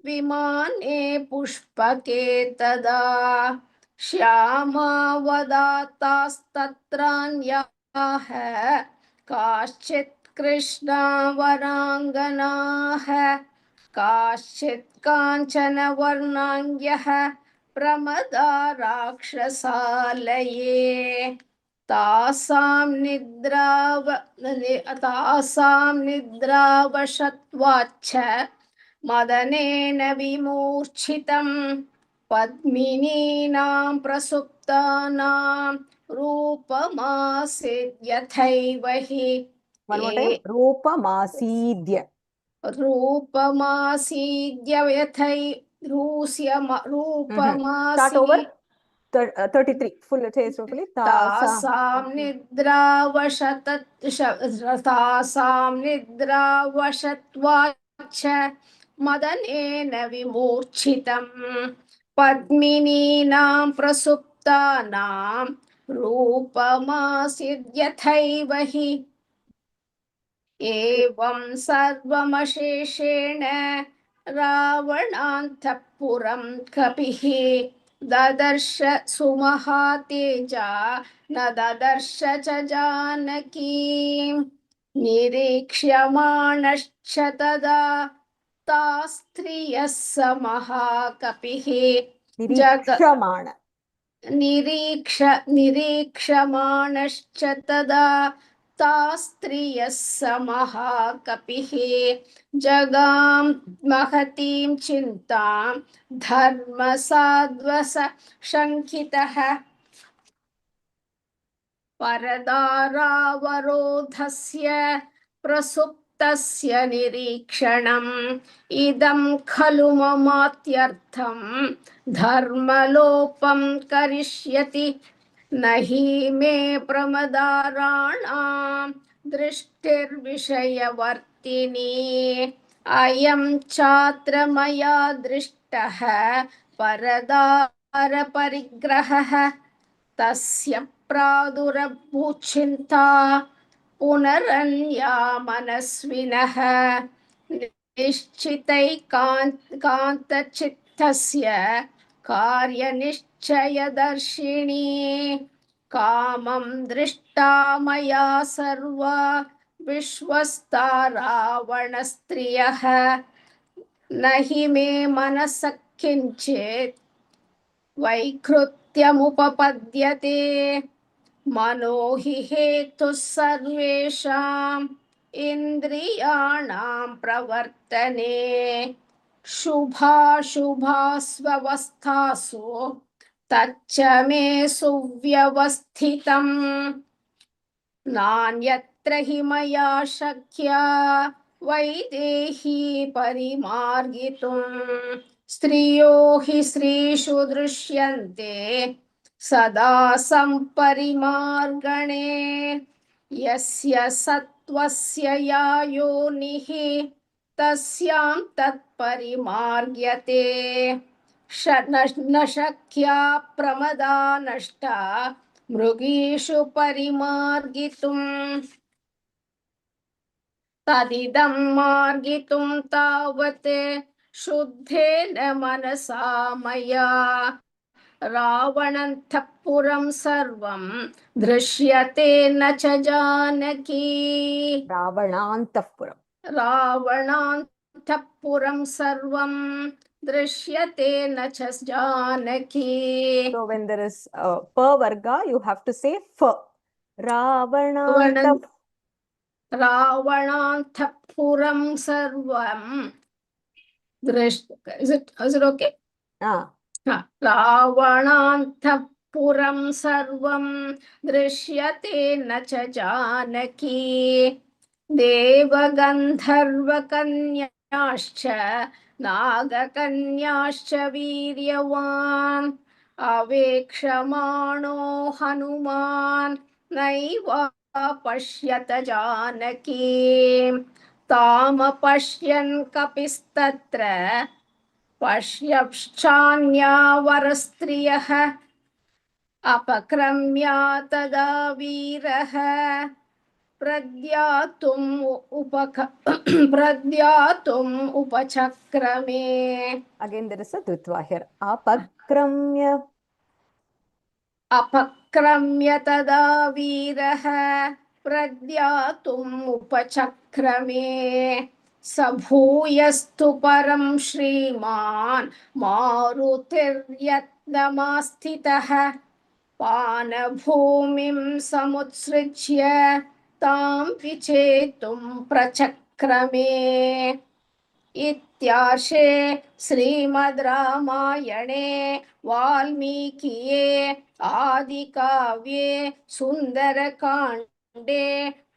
विमाने पुष्पके तदा श्यामावदातास्तत्रान्याः काश्चित् कृष्णावराङ्गनाः काश्चित् काञ्चनवर्णाङ्ग्यः प्रमदा राक्षसालये तासां निद्रावशत्वाच्च मदनेन विमूर्छितं पद्मिनीनां प्रसुप्तानां रूपमासीद्यथैव हि One more time. Rupamasidya. रूपमासीद्य यथै Start over. 33. Full say slowly. तासां निद्रावशत्वाच्च मदनेन विमूर्छितं पद्मिनीनां प्रसुप्तानां रूपमासीद्यथैव हि एवं सर्वमशेषेण रावणान्तःपुरं कपिः ददर्श सुमहातेजा न ददर्श च जानकी निरीक्ष्यमाणश्च तदा तास्त्रियः स महाकपिः जग निरीक्षमाण निरीक्षमाणश्च तदा तास्त्रियः स महाकपिः जगां महतीं चिन्तां धर्मसाध्वस शङ्कितः परदारावरोधस्य प्रसुप्तस्य निरीक्षणम् इदं खलु ममात्यर्थं धर्मलोपं करिष्यति न हि मे प्रमदाराणां दृष्टिर्विषयवर्तिनी अयं चात्र मया दृष्टः परदारपरिग्रहः तस्य प्रादुरभूचिन्ता पुनरन्या मनस्विनः निश्चितैकान्तचित्तस्य कार्यनिश्चयदर्शिनी कामं दृष्टा मया सर्वा विश्वस्ता रावणस्त्रियः न हि मे मनसः किञ्चित् वैकृत्यमुपपद्यते मनो हि हेतुः सर्वेषाम् इन्द्रियाणां प्रवर्तने शुभाशुभास्वस्थासु तच्च मे सुव्यवस्थितम् नान्यत्र हि मया शक्या वैदेही परिमार्गितुम् स्त्रियो हि स्त्रीषु दृश्यन्ते सदा सम्परिमार्गणे यस्य सत्त्वस्य या योनिः तस्यां तत्परिमार्ग्यते न शक्या प्रमदा नष्टा मृगीषु परिमार्गितुम् तदिदं मार्गितुं तावत् शुद्धेन मनसा मया रावणन्तःपुरं सर्वं दृश्यते न च जानकी रावणान्तःपुरं सर्वं दृश्यते न च Janaki. So when there is per varga, you have to say f. रावणान्तःपुरं सर्वं is it okay? रावणान्तःपुरं सर्वं दृश्यते न च जानकी देवगन्धर्वकन्याश्च नागकन्याश्च वीर्यवान् अवेक्षमाणो हनुमान् नैव पश्यत जानकी तामपश्यन् कपिस्तत्र पश्यश्चान्या वरस्त्रियः अपक्रम्या तदा वीरः प्रद्यातुम् उपचक्रमे. Again there is a dvitva here. अपक्रम्य तदा वीरः प्रद्यातुम् उपचक्रमे स भूयस्तु परं श्रीमान् मारुतिर्यत्नमास्थितः पानभूमिं समुत्सृज्य तां विचेतुं प्रचक्रमे. इत्यार्षे श्रीमद् रामायणे वाल्मीकिये आदिकाव्ये सुन्दरकाण्डे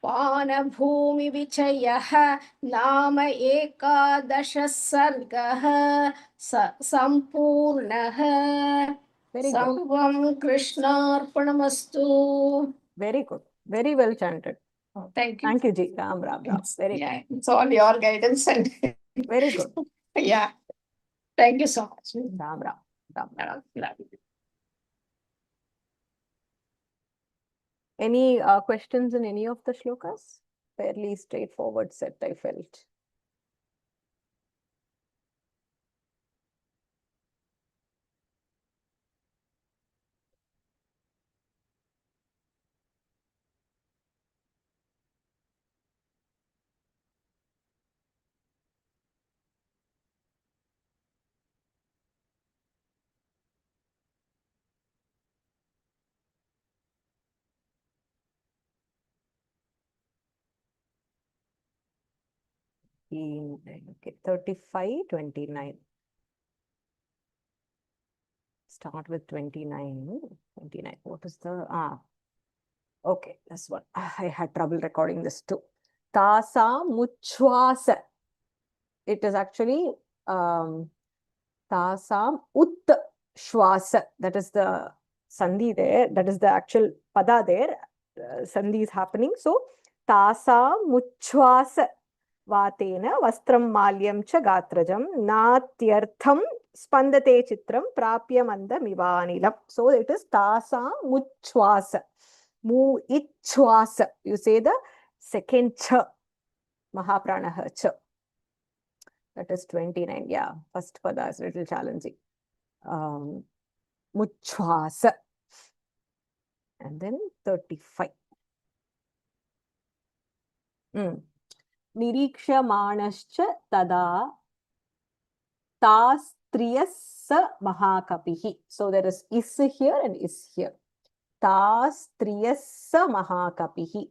पानभूमिविचयः नाम 11 सर्गः सम्पूर्णः. सर्वं कृष्णार्पणमस्तु. Very good. Very well chanted. Oh, thank you. Thank you, Ji. Ram. Very good. It's all your guidance and very good. Yeah. Thank you so much. Ram. Any questions in any of the shlokas? Fairly straightforward set, I felt. Okay, 35, 29. Start with 29. 29. What is the okay, this one. I had trouble recording this too. Tasa muchwasa. It is actually tasam ut shwasa. That is the sandhi there. That is the actual pada there. Sandhi is happening. So tasa muchwasa vatena vastram malyam cha gatrajam natyartham spandate chitram prapya manda mivanilam. So it is tasa muchwasa. Mu ichwasa. You say the second cha. Mahapranah cha. That is 29. Yeah, first pada is a little challenging. Muchwasa. And then 35. Nirikshamanascha tada tastriyassa mahakapihi. So there is here and is here. Tastriyassa mahakapihi.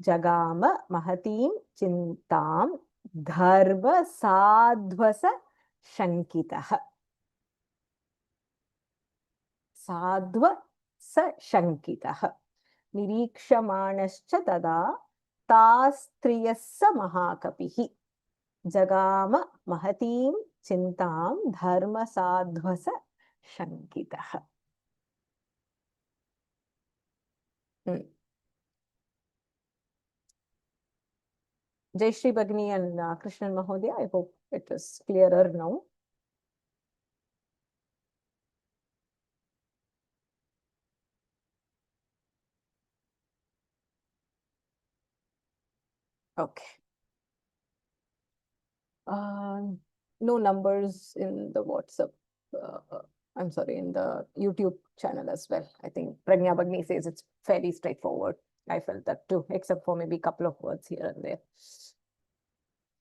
Jagama mahatim chintam dharva sadhvasa shankitaha. Sadhva sa shankitaha. Nirikshamanascha tada tastriyassa mahakapihi. Jagama mahatim chintam dharma sadhvasa shankitaha. Jai Shri Bhagini and Krishnan Mahodaya, I hope it is clearer now. Okay. No numbers in the WhatsApp. I'm sorry, in the YouTube channel as well. I think Pragya Bhagini says it's fairly straightforward. I felt that too, except for maybe a couple of words here and there.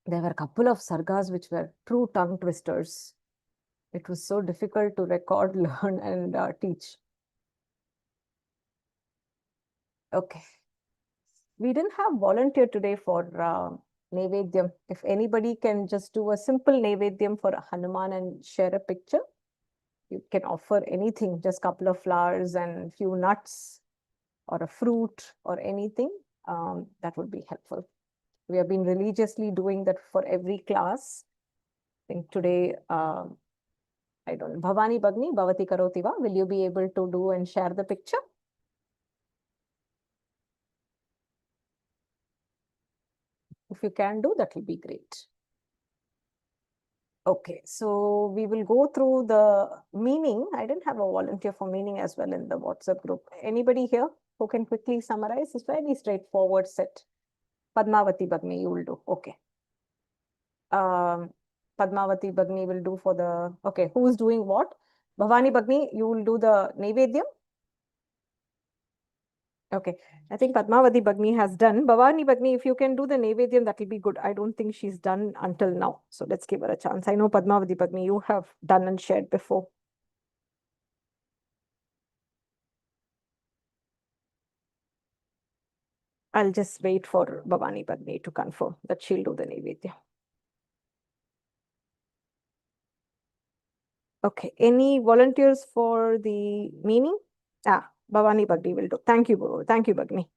There were a couple of sargas which were true tongue twisters. It was so difficult to record, learn, and teach. Okay. We didn't have volunteer today for Nevedyam. If anybody can just do a simple Nevedyam for Hanuman and share a picture, you can offer anything, just a couple of flowers and few nuts or a fruit or anything. That would be helpful. We have been religiously doing that for every class. I think today, I don't know, Bhavani Bhagni, Bhavati Karotiva, will you be able to do and share the picture? If you can do, that will be great. Okay, so we will go through the meaning. I didn't have a volunteer for meaning as well in the WhatsApp group. Anybody here who can quickly summarize? It's very straightforward set. Padmavati Bhagni, you will do. Okay. Padmavati Bhagni will do for the, okay, who is doing what? Bhavani Bhagni, you will do the Nevedyam. Okay, I think Padmavati Bhagni has done. Bhavani Bhagni, if you can do the Nevedyam, that will be good. I don't think she's done until now. So let's give her a chance. I know Padmavati Bhagni, you have done and shared before. I'll just wait for Bhavani Bhagni to confirm that she'll do the Nevedyam. Okay, any volunteers for the meaning? Bhavani Bhagni will do. Thank you, Bhagni.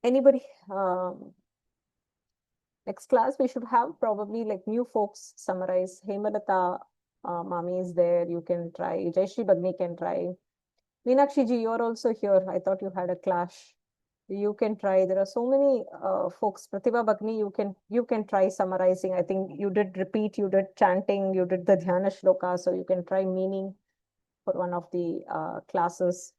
Anybody? Next class, we should have probably like new folks summarize. Hemalata Mami is there. You can try. Jayashri Bhagni can try. Meenakshi ji, you're also here. I thought you had a clash. You can try. There are so many folks. Pratibha Bhagni, you can try summarizing. I think you did repeat, you did chanting, you did the Dhyana Shloka. So you can try meaning for one of the classes.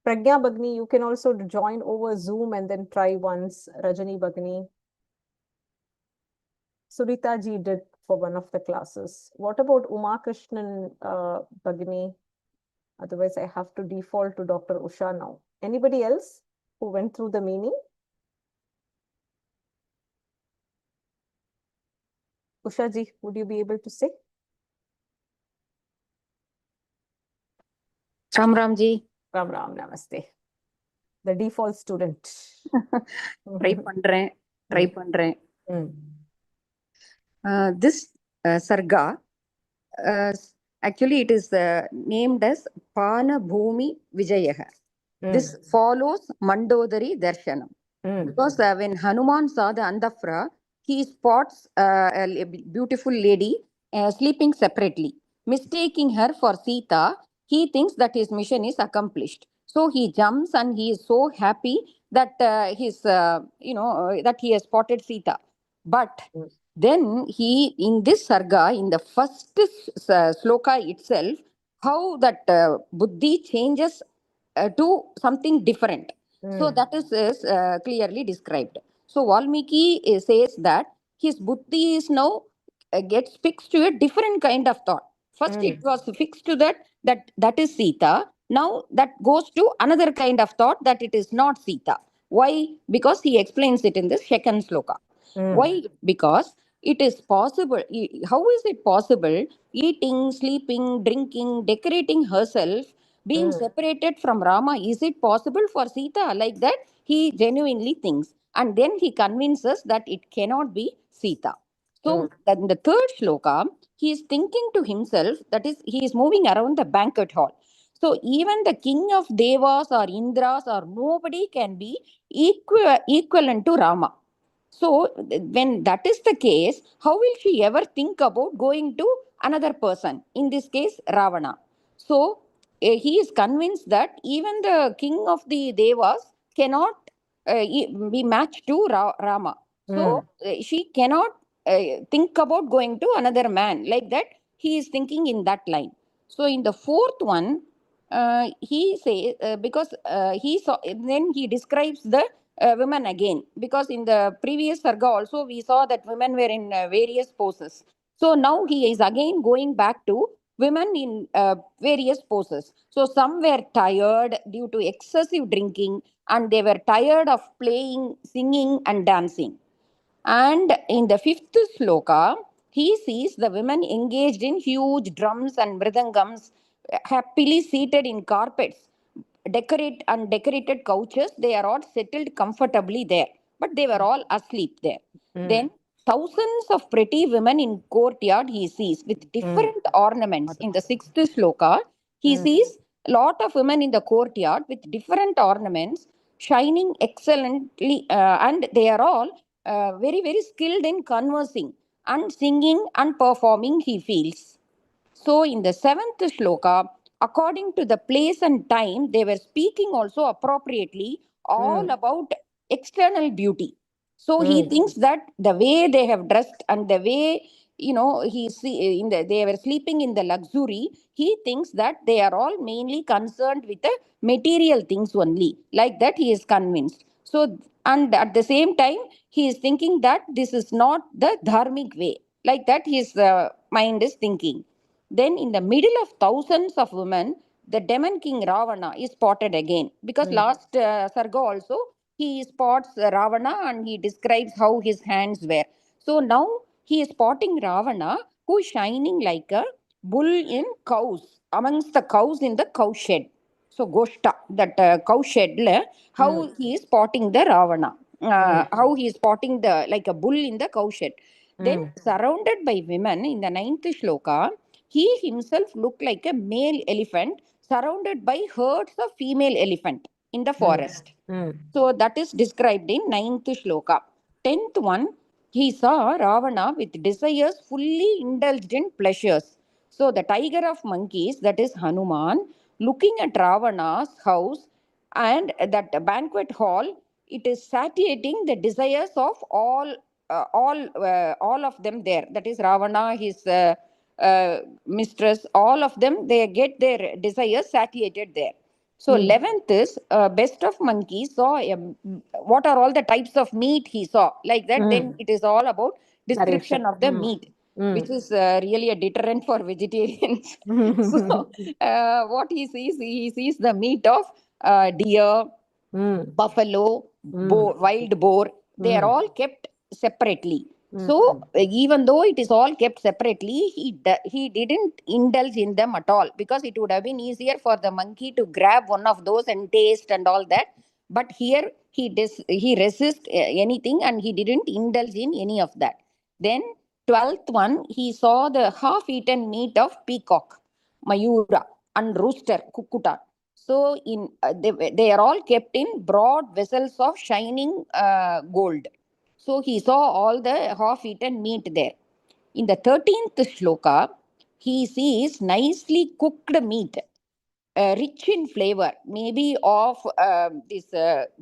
Pragya Bhagni, you can also join over Zoom and then try once. Rajani Bhagni. Surita ji did for one of the classes. What about Uma Krishnan Bhagini? Otherwise, I have to default to Dr. Usha now. Anybody else who went through the meaning? Usha ji, would you be able to say? Ram Ramji. Ram Ram, namaste. The default student. Try பண்றேன். Try பண்றேன். This Sarga, actually it is named as Pana Bhumi Vijayah. This follows Mandodari Darshanam. Because when Hanuman saw the Andafra, he spots a beautiful lady sleeping separately. Mistaking her for Sita, he thinks that his mission is accomplished. So he jumps and he is so happy that that he has spotted Sita. But then he, in this Sarga, in the first sloka itself, how that buddhi changes to something different. So that is clearly described. So Valmiki says that his buddhi is now gets fixed to a different kind of thought. First it was fixed to that is Sita. Now that goes to another kind of thought that it is not Sita. Why? Because he explains it in this second sloka. Why? Because it is possible. How is it possible? Eating, sleeping, drinking, decorating herself, being separated from Rama, is it possible for Sita? Like that, he genuinely thinks. And then he convinces that it cannot be Sita. So, in the third shloka, he is thinking to himself, that is, he is moving around the banquet hall. So, even the king of Devas or Indras or nobody can be equivalent to Rama. So, when that is the case, how will she ever think about going to another person? In this case, Ravana. So, he is convinced that even the king of the Devas cannot be matched to Rama. So, she cannot think about going to another man. Like that, he is thinking in that line. So, in the fourth one, he says, because he saw, then he describes the women again, because in the previous Sarga also we saw that women were in various poses. So now he is again going back to women in various poses. So some were tired due to excessive drinking, and they were tired of playing, singing and dancing. And in the fifth sloka, he sees the women engaged in huge drums and mridangams, happily seated in carpets, decorated couches. They are all settled comfortably there, but they were all asleep there. Then thousands of pretty women in courtyard he sees with different ornaments. In the sixth sloka, he sees lot of women in the courtyard with different ornaments, shining excellently, and they are all very, very skilled in conversing and singing and performing, he feels. So, in the seventh shloka, according to the place and time, they were speaking also appropriately all about external beauty. So, he thinks that the way they have dressed and the way, they were sleeping in the luxury, he thinks that they are all mainly concerned with the material things only. Like that, he is convinced. So, and at the same time, he is thinking that this is not the dharmic way. Like that, his mind is thinking. Then, in the middle of thousands of women, the demon king Ravana is spotted again. Because last Sarga also, he spots Ravana and he describes how his hands were. So now he is spotting Ravana, who is shining like a bull in cows, amongst the cows in the cow shed. So Goshta, that cow shed, how he is spotting the Ravana. How he is spotting the like a bull in the cow shed. Then surrounded by women in the ninth shloka, he himself looked like a male elephant surrounded by herds of female elephant in the forest. So that is described in ninth shloka. 10th one, he saw Ravana with desires fully indulged in pleasures. So the tiger of monkeys, that is Hanuman, looking at Ravana's house and that banquet hall, it is satiating the desires of all of them there. That is Ravana, his mistress, all of them, they get their desires satiated there. So 11th is best of monkeys saw what are all the types of meat he saw. Like that, then it is all about description of the meat, which is really a deterrent for vegetarians. So what he sees the meat of deer, buffalo, wild boar. They are all kept separately. So even though it is all kept separately, he didn't indulge in them at all, because it would have been easier for the monkey to grab one of those and taste and all that. But here he resist anything, and he didn't indulge in any of that. Then 12th one, he saw the half-eaten meat of peacock, mayura, and rooster, kukkuta. So they are all kept in broad vessels of shining gold. So he saw all the half-eaten meat there. In the 13th shloka, he sees nicely cooked meat, rich in flavor, maybe of this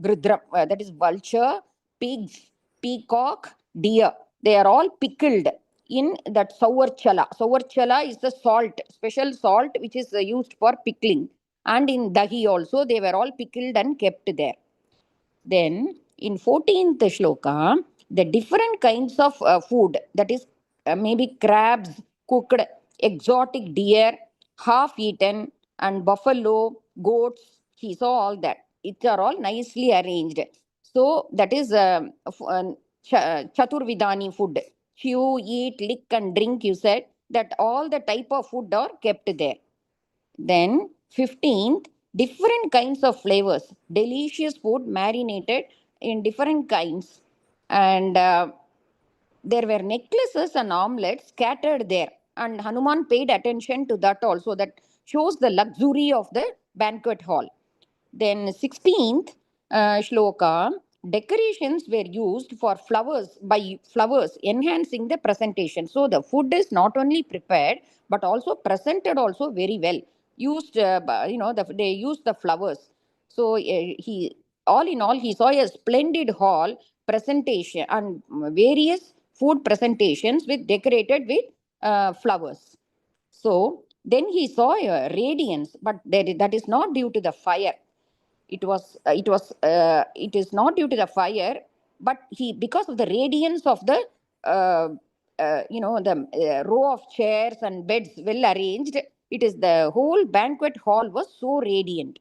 grudram, that is vulture, pigs, peacock, deer. They are all pickled in that sour chala. Sour chala is the salt, special salt which is used for pickling. And in dahi also, they were all pickled and kept there. Then in 14th shloka, the different kinds of food, that is maybe crabs, cooked, exotic deer, half eaten, and buffalo, goats, he saw all that. It are all nicely arranged. So that is Chaturvidani food. Chew, eat, lick, and drink, you said, that all the type of food are kept there. Then 15th, different kinds of flavors, delicious food marinated in different kinds. And there were necklaces and armlets scattered there. And Hanuman paid attention to that also. That shows the luxury of the banquet hall. Then 16th shloka, decorations were used for flowers, enhancing the presentation. So the food is not only prepared but also presented also very well. Used, they used the flowers. So he, all in all, he saw a splendid hall presentation and various food presentations with decorated with flowers. So then he saw a radiance, but that is not due to the fire. It is not due to the fire, but because of the radiance of the row of chairs and beds well arranged, it is the whole banquet hall was so radiant.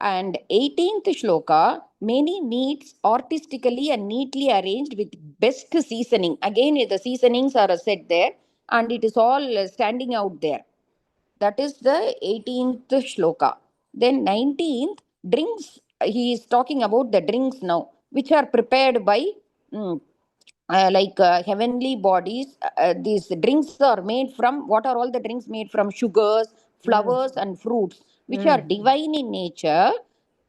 And 18th shloka, many meats artistically and neatly arranged with best seasoning. Again, the seasonings are set there, and it is all standing out there. That is the 18th shloka. Then 19th, drinks, he is talking about the drinks now, which are prepared by heavenly bodies. These drinks are made from, what are all the drinks made from? Sugars, flowers, and fruits, which are divine in nature.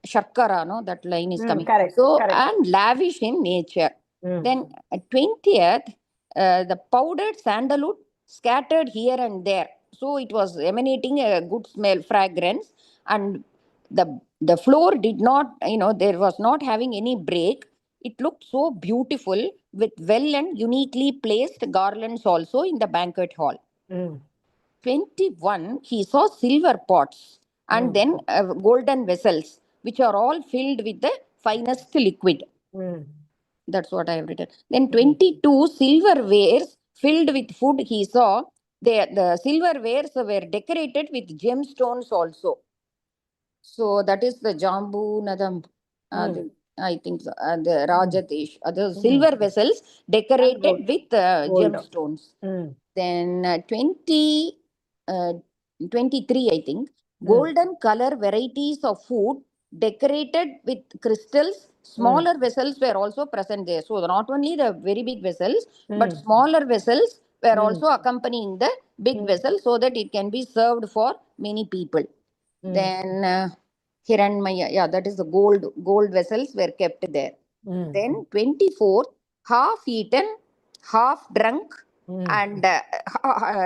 Sharkara, no, that line is coming. Correct, so, correct. And lavish in nature. Then 20th, the powdered sandalwood scattered here and there. So it was emanating a good smell, fragrance, and the floor did not, there was not having any break. It looked so beautiful with well and uniquely placed garlands also in the banquet hall. 21, he saw silver pots and then golden vessels, which are all filled with the finest liquid. That's what I have written. Then 22, silverwares filled with food he saw. The silverwares were decorated with gemstones also. So that is the Jambu Nadam. I think so, the Rajadesh. The silver vessels decorated with gemstones. Then 23, I think. Golden color varieties of food decorated with crystals. Smaller vessels were also present there. So not only the very big vessels, but smaller vessels were also accompanying the big vessel, so that it can be served for many people. Then Hiranmaya, yeah, that is the gold vessels were kept there. Then 24, half eaten, half drunk, and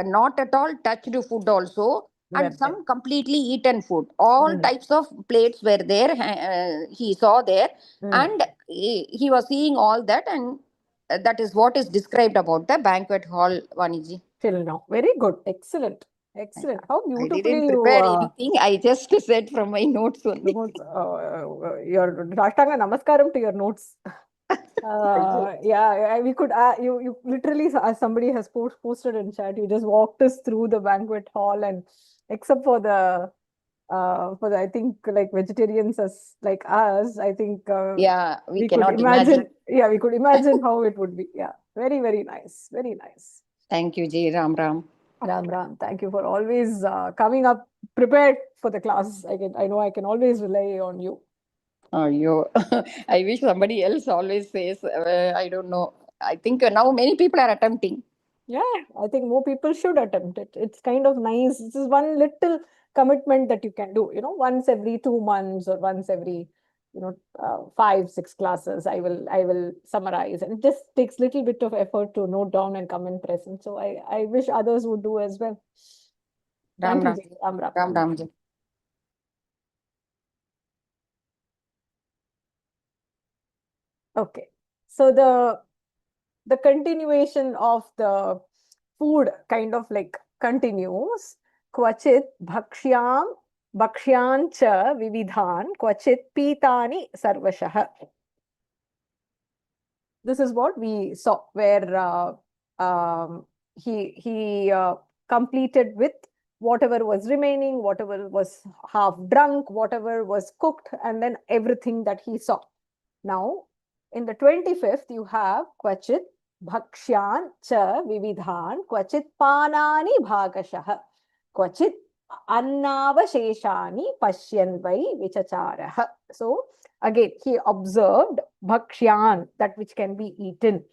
not at all touched food also, and some completely eaten food. All types of plates were there, he saw there, and he was seeing all that, and that is what is described about the banquet hall, Vaniji. Till now. Very good. Excellent. Excellent. How I beautifully didn't you prepare anything. I just said from my notes only. your Rashtanga Namaskaram to your notes. We could, you literally, as somebody has posted in chat, you just walked us through the banquet hall, and except for the For I think like vegetarians as like us, I think Yeah, we we could cannot imagine. imagine. Yeah, we could imagine how it would be. Yeah, very, very nice. Very nice. Thank you, Ji. Ram Ram. Ram Ram, thank you for always coming up prepared for the class. I know I can always rely on you. Oh, you. I wish somebody else always says. I don't know. I think now many people are attempting. Yeah, I think more people should attempt it. It's kind of nice. This is one little commitment that you can do, once every 2 months or once every, 5, 6 classes. I will summarize, and it just takes little bit of effort to note down and come in present. So I wish others would do as well. Ram Thank you, Ram. Jay. Ram Ram. Ram Ram Ji. Okay. So the continuation of the food kind of like continues. Kvachit bhakshyam cha vividhan kvachit pitani sarvashah. This is what we saw, where he completed with whatever was remaining, whatever was half drunk, whatever was cooked, and then everything that he saw. Now, in the 25th, you have Kvachit Bhakshyan Cha Vividhan Kvachit Panani Bhagashah Kvachit Annavasheshani Pashyanvai Vichacharah. So, again, he observed Bhakshyan, that which can be eaten,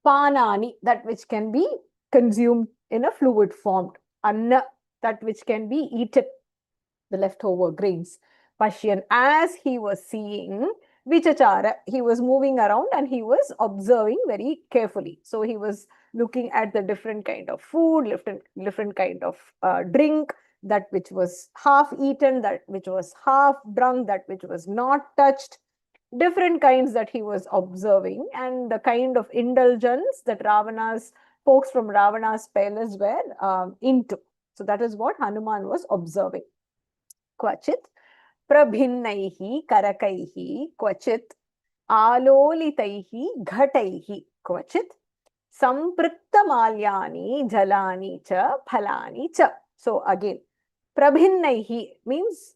Panani, that which can be consumed in a fluid form, Anna, that which can be eaten, the leftover grains. Pashyan, as he was seeing, Vichachara, he was moving around and he was observing very carefully. So he was looking at the different kind of food, different kind of drink, that which was half eaten, that which was half drunk, that which was not touched, different kinds that he was observing, and the kind of indulgence that folks from Ravana's palace were into. So that is what Hanuman was observing. Kvachit prabhinnaihi karakaihi kvachit आलोलितैः घटैः क्वचित् सम्पृक्तमाल्यानि जलानि च फलानि च. So again, prabhinnaihi means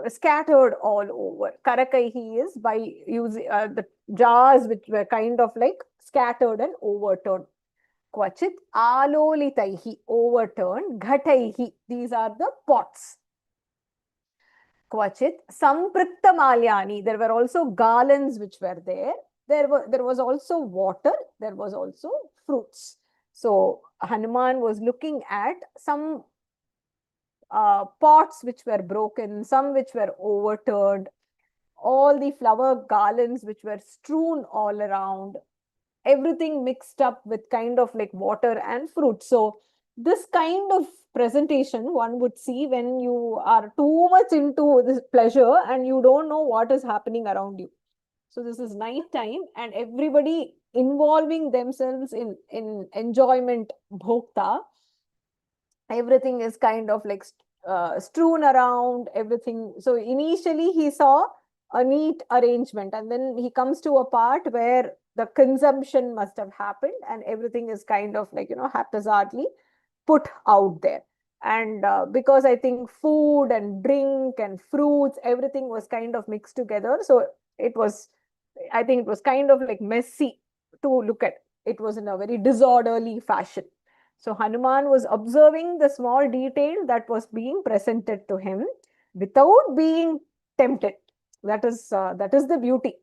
scattered all over. Karakaihi is by using the jars which were kind of like scattered and overturned. Kvachit alolitaihi, overturned. Ghataihi, these are the pots. Kvachit samprikta malyani, there were also garlands which were there. There was also water, there was also fruits. So Hanuman was looking at some pots which were broken, some which were overturned, all the flower garlands which were strewn all around, everything mixed up with kind of like water and fruit. So this kind of presentation one would see when you are too much into this pleasure and you don't know what is happening around you. So this is night time and everybody involving themselves in enjoyment, bhokta. Everything is kind of like strewn around, everything. So initially he saw a neat arrangement, and then he comes to a part where the consumption must have happened and everything is kind of like, haphazardly put out there. And because I think food and drink and fruits, everything was kind of mixed together. So I think it was kind of like messy to look at. It was in a very disorderly fashion. So Hanuman was observing the small detail that was being presented to him without being tempted. That is the beauty.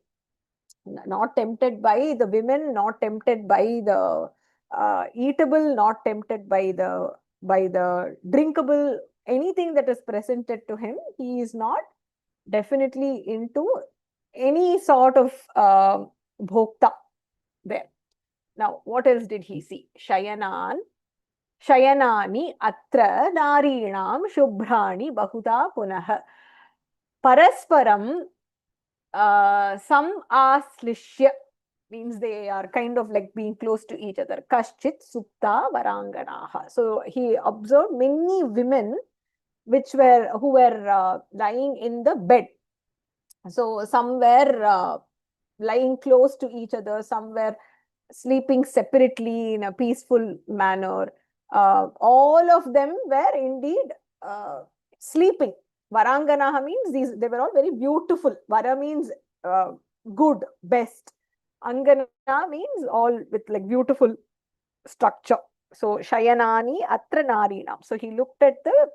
Not tempted by the women, not tempted by the eatable, not tempted by the drinkable. Anything that is presented to him, he is not definitely into any sort of bhokta there. Now, what else did he see? Shayanani atra narinam shubhrani bahuda punah parasparam some aslishya, means they are kind of like being close to each other. Kaschit supta varanganaha. So he observed many women who were lying in the bed. So some were lying close to each other, some were sleeping separately in a peaceful manner. All of them were indeed sleeping. Varanganaha means they were all very beautiful. Vara means good, best. Angana means all with like beautiful structure. So Shayanani Atra Narinam. So he looked at the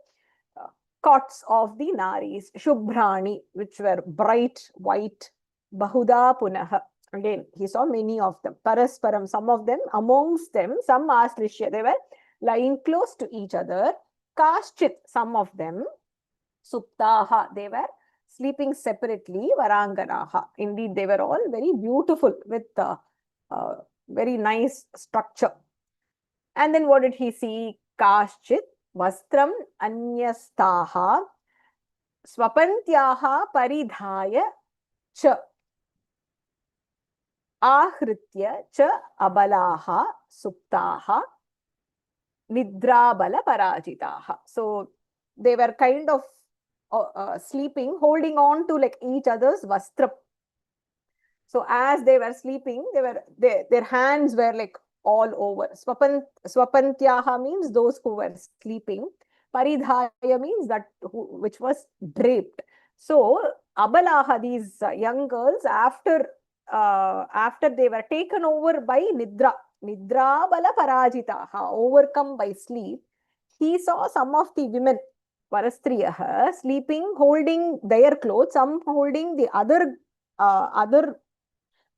cots of the Naris, Shubhrani, which were bright white, Bahuda Punaha. Again, he saw many of them. Parasparam, some of them, amongst them, some Aslishya, they were lying close to each other. Kaschit, some of them, Suptaha, they were sleeping separately, Varanganaha. Indeed, they were all very beautiful with very nice structure. And then what did he see? Kaschit, Vastram, Anyastaha, Swapantyaha, Paridhaya, Cha. Ahritya cha abalaha suptaha nidrabala parajitaha. So they were kind of sleeping, holding on to like each other's vastra. So as they were sleeping, their hands were like all over. Swapantyaha means those who were sleeping. Paridhaya means that which was draped. So abalaha, these young girls, after they were taken over by Nidra bala parajitaha, overcome by sleep, he saw some of the women, Parastriyaha, sleeping, holding their clothes, some holding the other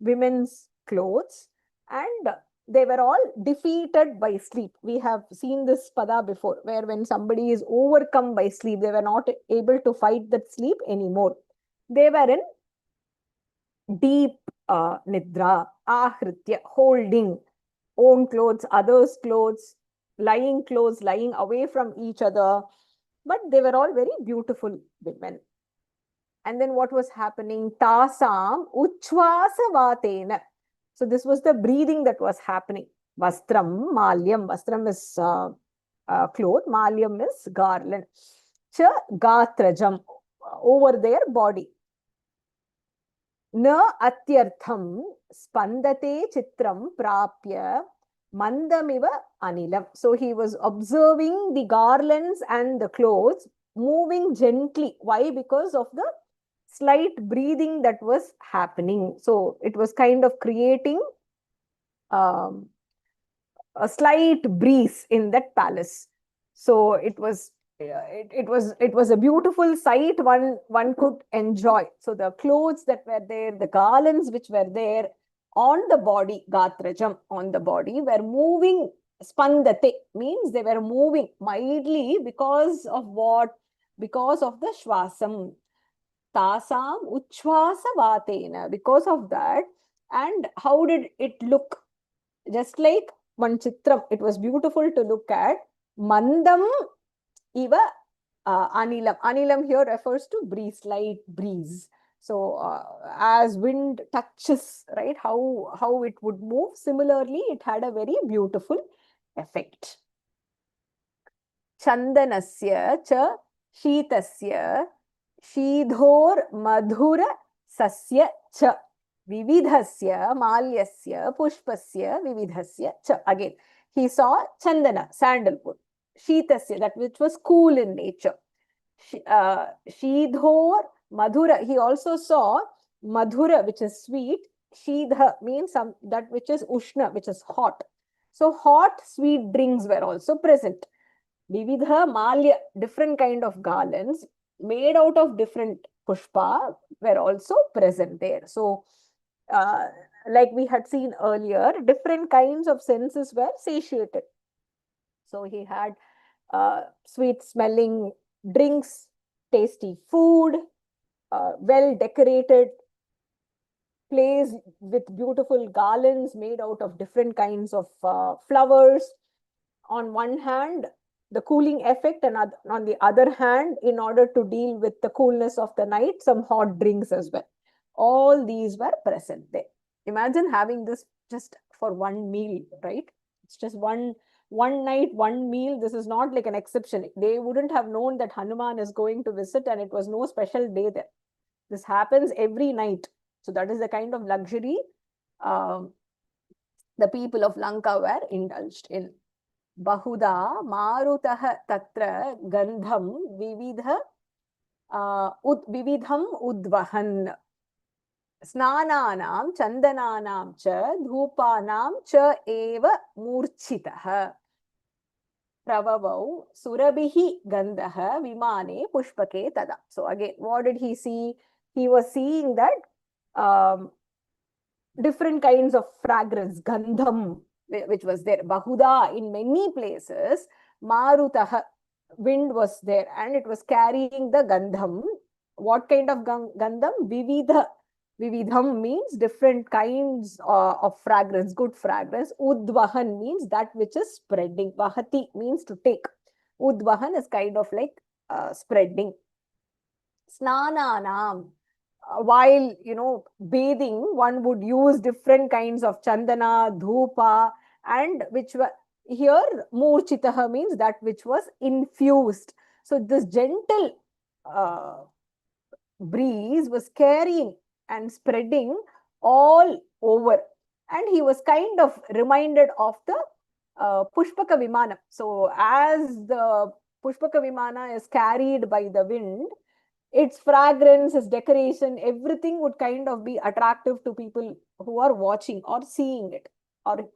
women's clothes, and they were all defeated by sleep. We have seen this pada before, where when somebody is overcome by sleep, they were not able to fight that sleep anymore. They were in deep nidra, ahritya, holding own clothes, others' clothes, lying clothes, lying away from each other. But they were all very beautiful women. And then what was happening? Tasam uchvasavatena. So this was the breathing that was happening. Vastram, malyam. Vastram is cloth. Malyam is garland. Cha gatrajam, over their body. Na atyartham spandate chitram prapya mandamiva anilam. So he was observing the garlands and the clothes moving gently. Why? Because of the slight breathing that was happening. So it was kind of creating a slight breeze in that palace. So it was a beautiful sight one could enjoy. So the clothes that were there, the garlands which were there on the body, gatrajam, on the body, were moving. Spandate means they were moving mildly because of what? Because of the shwasam. Tasam uchvasavatena, because of that. And how did it look? Just like one chitram, it was beautiful to look at. Mandam iva anilam. Anilam here refers to breeze, light breeze. So as wind touches, right, how it would move, similarly it had a very beautiful effect. Chandanasya cha sheetasya शीधोर मधुर सस्य च vividhasya malyasya pushpasya vividhasya cha. Again, he saw chandana, sandalwood, sheetasya, that which was cool in nature. Sheedhor madhura, he also saw madhura, which is sweet. Sheedha means that which is ushna, which is hot. So hot sweet drinks were also present. Vividha malya, different kind of garlands made out of different pushpa were also present there. So like we had seen earlier, different kinds of senses were satiated. So he had sweet smelling drinks, tasty food, well decorated place with beautiful garlands made out of different kinds of flowers. On one hand, the cooling effect, and on the other hand, in order to deal with the coolness of the night, some hot drinks as well. All these were present there. Imagine having this just for one meal, right? It's just one night, one meal. This is not like an exception. They wouldn't have known that Hanuman is going to visit, and it was no special day there. This happens every night. So that is the kind of luxury the people of Lanka were indulged in. Bahuda marutah tatra gandham vividha Vividham udvahan. Snananam chandananam cha dhupanam cha eva murchitah. Pravavau surabhihi gandaha vimane pushpake tada. So again, what did he see? He was seeing that different kinds of fragrance, gandham, which was there. Bahuda, in many places, marutaha, wind was there and it was carrying the gandham. What kind of gandham? Vividha. Vividham means different kinds of fragrance, good fragrance. Udvahan means that which is spreading. Vahati means to take. Udvahan is kind of like spreading. Snananam. While, bathing, one would use different kinds of chandana, dhupa, and which were here, murchitaha means that which was infused. So this gentle breeze was carrying and spreading all over. And he was kind of reminded of the Pushpaka Vimana. So as the Pushpaka Vimana is carried by the wind, its fragrance, its decoration, everything would kind of be attractive to people who are watching or seeing it, or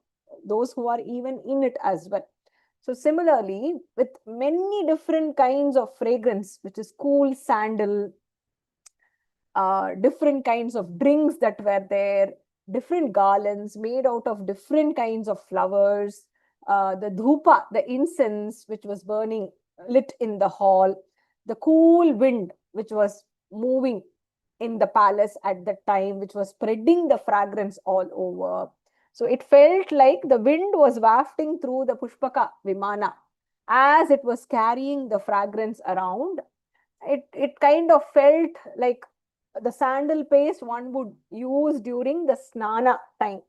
those who are even in it as well. So similarly, with many different kinds of fragrance, which is cool sandal, different kinds of drinks that were there, different garlands made out of different kinds of flowers, the dhupa, the incense which was burning, lit in the hall, the cool wind which was moving in the palace at that time, which was spreading the fragrance all over. So it felt like the wind was wafting through the Pushpaka Vimana as it was carrying the fragrance around. It kind of felt like the sandal paste one would use during the snana time.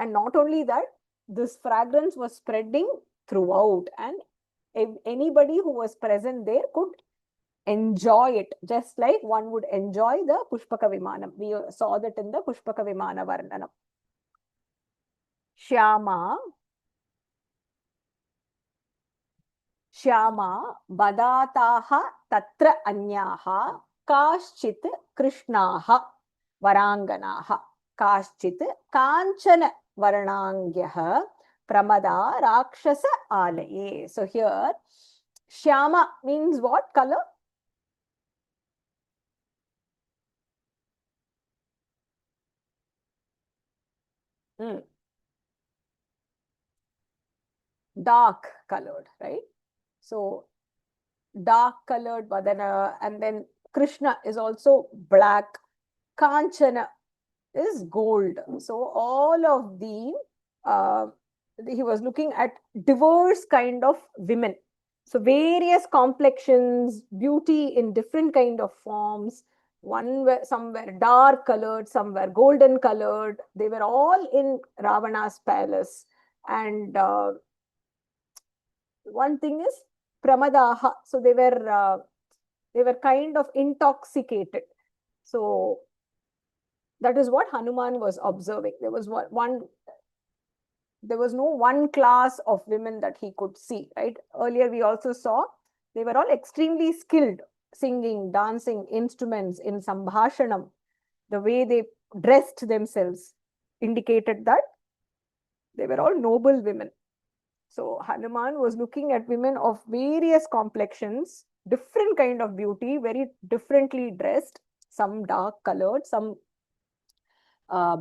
And not only that, this fragrance was spreading throughout, and anybody who was present there could enjoy it, just like one would enjoy the Pushpaka Vimanam. We saw that in the Pushpaka Vimana Varnanam. Shyama badataha tatra anyaha kaschit krishnaha varanganaha kaschit kanchana varnangyaha pramada rakshasa alaye. So here, Shyama means what color? Dark colored, right? So dark colored Vadana, and then Krishna is also black. Kanchana is gold. So all of the, he was looking at diverse kind of women. So various complexions, beauty in different kind of forms. Some were dark colored, some were golden colored. They were all in Ravana's palace. And one thing is pramadaha. So they were kind of intoxicated. So that is what Hanuman was observing. There was no one class of women that he could see, right? Earlier we also saw they were all extremely skilled, singing, dancing, instruments, in sambhashanam. The way they dressed themselves indicated that they were all noble women. So Hanuman was looking at women of various complexions, different kind of beauty, very differently dressed, some dark colored, some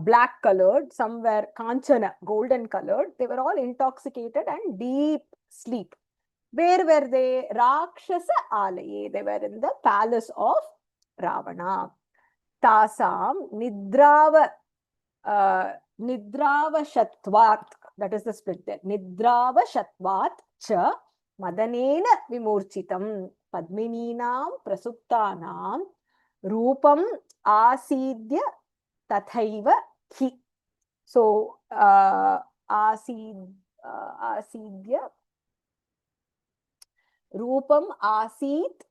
black colored, some were kanchana, golden colored. They were all intoxicated and deep sleep. Where were they? Rakshasa alaye. They were in the palace of Ravana. Tasam nidrava shatvat. That is the split there. Nidrava shatvat cha madanena vimurchitam padmininam prasuptanam rupam asidya tathaiva hi. So asidya rupam asit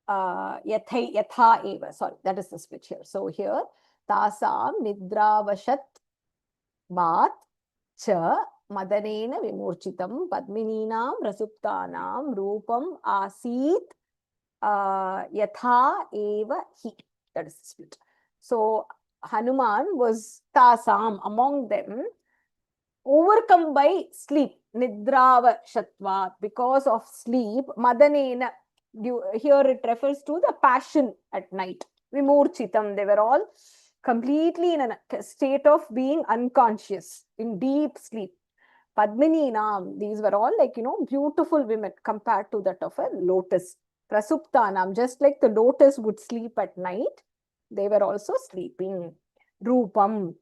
yatha eva. Sorry, that is the switch here. So here tasam nidravashat vat cha madanena vimurchitam padmininam rasuptanam rupam asit Yatha eva hi. That is the split. So Hanuman was tasam, among them, overcome by sleep. Nidrava shatva, because of sleep. Madanena, here it refers to the passion at night. Vimurchitam, they were all completely in a state of being unconscious, in deep sleep. Padmini Nam, these were all like, beautiful women compared to that of a lotus. Prasupta Nam, just like the lotus would sleep at night, they were also sleeping. Rupam,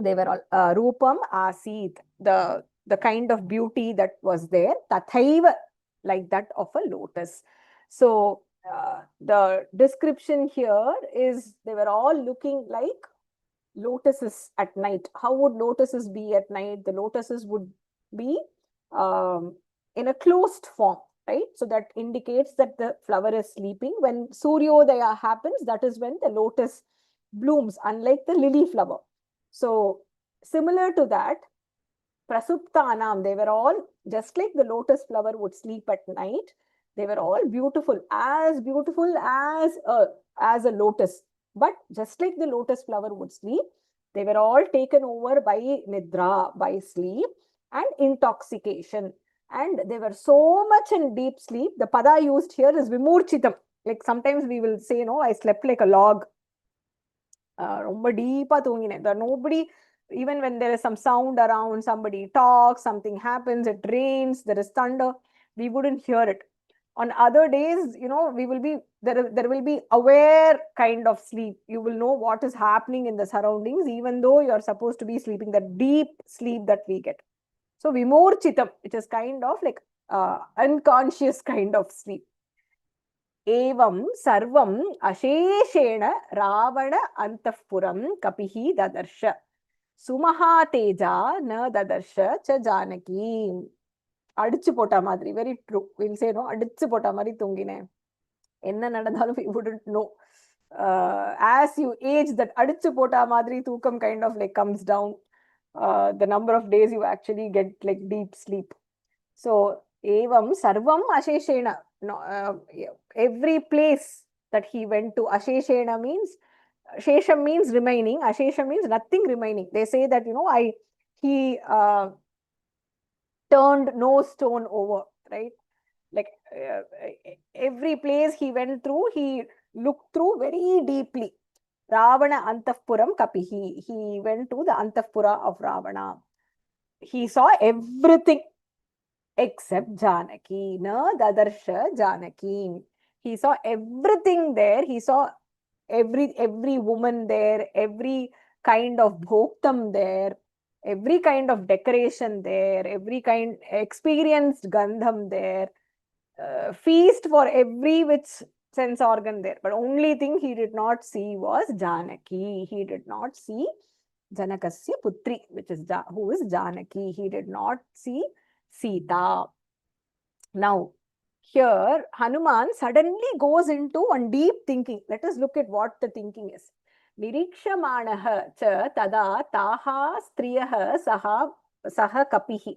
they were all, Rupam Asit, the kind of beauty that was there, Tathaiva, like that of a lotus. So the description here is they were all looking like lotuses at night. How would lotuses be at night? The lotuses would be in a closed form, right? So that indicates that the flower is sleeping. When Suryodaya happens, that is when the lotus blooms, unlike the lily flower. So similar to that, Prasuptanam, they were all just like the lotus flower would sleep at night. They were all beautiful as a lotus. But just like the lotus flower would sleep, they were all taken over by nidra, by sleep and intoxication. And they were so much in deep sleep. The pada used here is vimurchitam. Like sometimes we will say, no, I slept like a log. ரொம்ப டீப்பா தூங்கினேன். Nobody, even when there is some sound around, somebody talks, something happens, it rains, there is thunder, we wouldn't hear it. On other days, we will be there will be aware kind of sleep. You will know what is happening in the surroundings, even though you are supposed to be sleeping, that deep sleep that we get. So vimorchitam, it is kind of like unconscious kind of sleep. एवं सर्वम् अशेषेण रावण अंतःपुरं कपिः ददर्श सुमहातेजा न ददर्श च जानकी. அடிச்சு போட்ட மாதிரி, very true, will say no, அடிச்சு போட்ட மாதிரி தூங்கினேன். என்ன நடந்தாலும் we wouldn't know. As you age, that அடிச்சு போட்ட மாதிரி தூக்கம் kind of like comes down. The number of days you actually get like deep sleep. So evam sarvam asheshena, every place that he went to, asheshena means, shesham means remaining, ashesham means nothing remaining. They say that he turned no stone over, right? Like every place he went through, he looked through very deeply. Ravana antahpuram kapihi, he went to the antahpura of Ravana. He saw everything except Janaki. Na dadarsha Janaki. He saw everything there. He saw every woman there, every kind of bhoktam there, every kind of decoration there, every kind experienced gandham there, feast for every which sense organ there. But only thing he did not see was Janaki. He did not see Janakasya putri, which is who is Janaki. He did not see Sita. Now, here Hanuman suddenly goes into one deep thinking. Let us look at what the thinking is. Nirikshamanaha cha tada taha striyah saha kapihi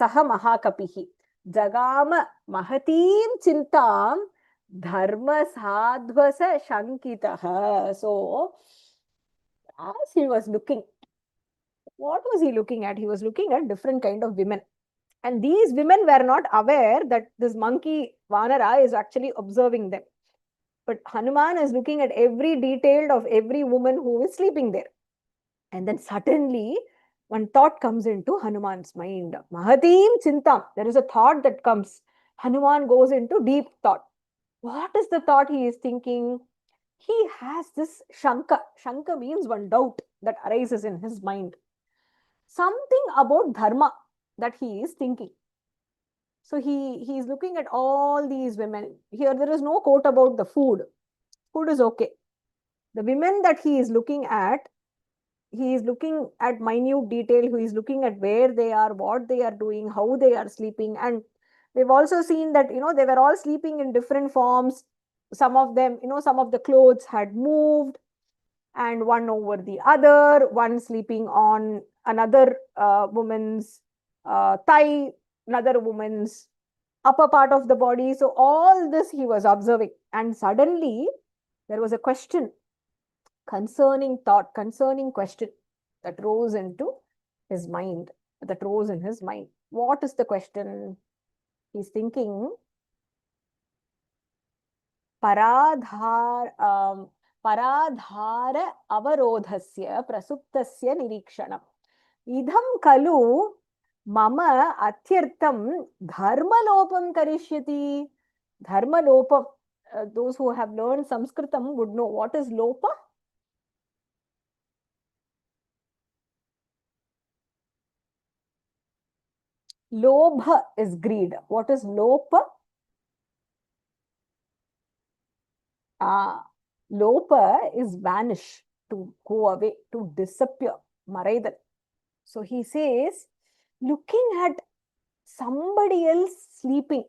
saha mahakapihi jagama mahatim chintam dharma sadhvasa shankitah. So, as he was looking, what was he looking at? He was looking at different kind of women. And these women were not aware that this monkey Vanara is actually observing them. But Hanuman is looking at every detail of every woman who is sleeping there. And then suddenly, one thought comes into Hanuman's mind. Mahatim Chintam. There is a thought that comes. Hanuman goes into deep thought. What is the thought he is thinking? He has this Shanka. Shanka means one doubt that arises in his mind. Something about dharma that he is thinking. So he is looking at all these women. Here there is no quote about the food. Food is okay. The women that he is looking at minute detail. He is looking at where they are, what they are doing, how they are sleeping. And we've also seen that, they were all sleeping in different forms. Some of them, some of the clothes had moved and one over the other, one sleeping on another woman's thigh, another woman's upper part of the body. So all this he was observing. And suddenly there was a question, concerning thought, concerning question that rose into his mind, that rose in his mind. What is the question? He's thinking, paradhara avarodhasya prasuptasya nirikshanam. Idham kalu mama atyartham dharmalopam karishyati. Dharmalopam. Those who have learned Sanskritam would know what is lopa. Lobha is greed. What is lopa? Lopa is vanish, to go away, to disappear, maraidal. So he says, looking at somebody else sleeping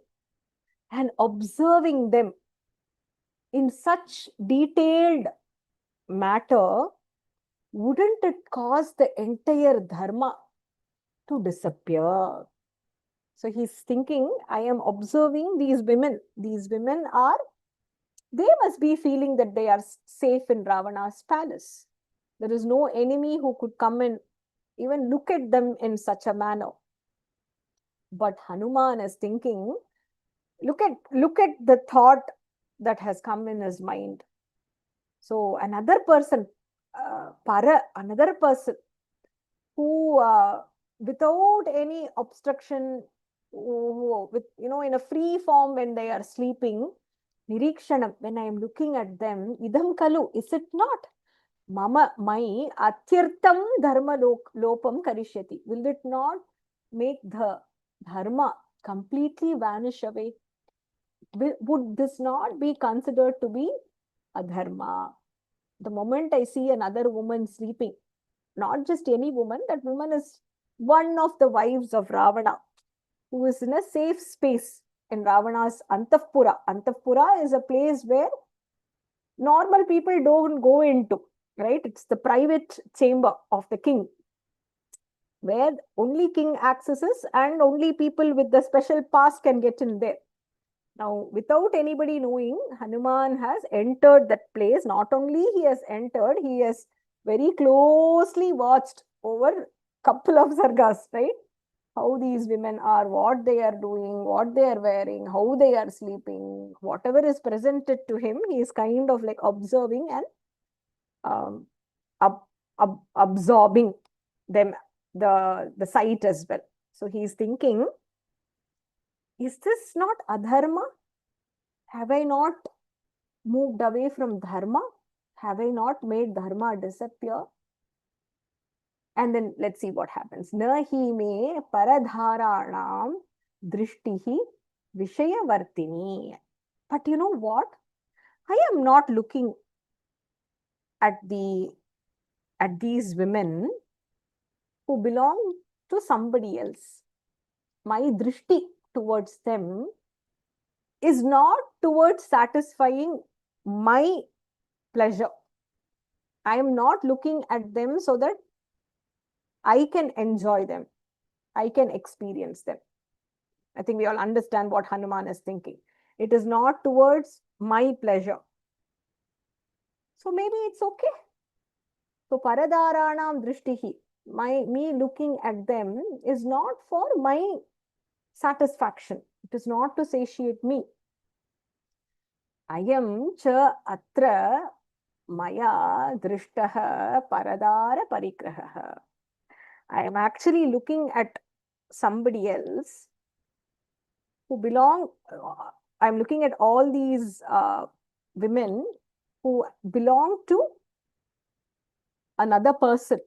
and observing them in such detailed matter, wouldn't it cause the entire dharma to disappear? So he's thinking, I am observing these women. These women are, they must be feeling that they are safe in Ravana's palace. There is no enemy who could come and even look at them in such a manner. But Hanuman is thinking, look at the thought that has come in his mind. So another person, another person who, without any obstruction, with, in a free form when they are sleeping, nirikshanam, when I am looking at them, idam kalu, is it not? Mama, my atyartham dharma lopam karishyati. Will it not make the dharma completely vanish away? Would this not be considered to be a dharma? The moment I see another woman sleeping, not just any woman, that woman is one of the wives of Ravana, who is in a safe space in Ravana's Antapura. Antapura is a place where normal people don't go into, right? It's the private chamber of the king, where only king accesses and only people with the special pass can get in there. Now, without anybody knowing, Hanuman has entered that place. Not only he has entered, he has very closely watched over couple of sargas, right? How these women are, what they are doing, what they are wearing, how they are sleeping, whatever is presented to him, he is kind of like observing and absorbing them, the sight as well. So he is thinking, is this not adharma? Have I not moved away from dharma? Have I not made dharma disappear? And then let's see what happens. Na hi me paradharanam drishtihi vishayavartini. But you know what? I am not looking at these women who belong to somebody else. My drishti towards them is not towards satisfying my pleasure. I am not looking at them so that I can enjoy them. I can experience them. I think we all understand what Hanuman is thinking. It is not towards my pleasure. So maybe it's okay. So paradharanam drishtihi, me looking at them is not for my satisfaction. It is not to satiate me. Ayam cha atra maya drishtaha paradara parigraha. I am actually looking at somebody else who belong. I'm looking at all these women who belong to another person.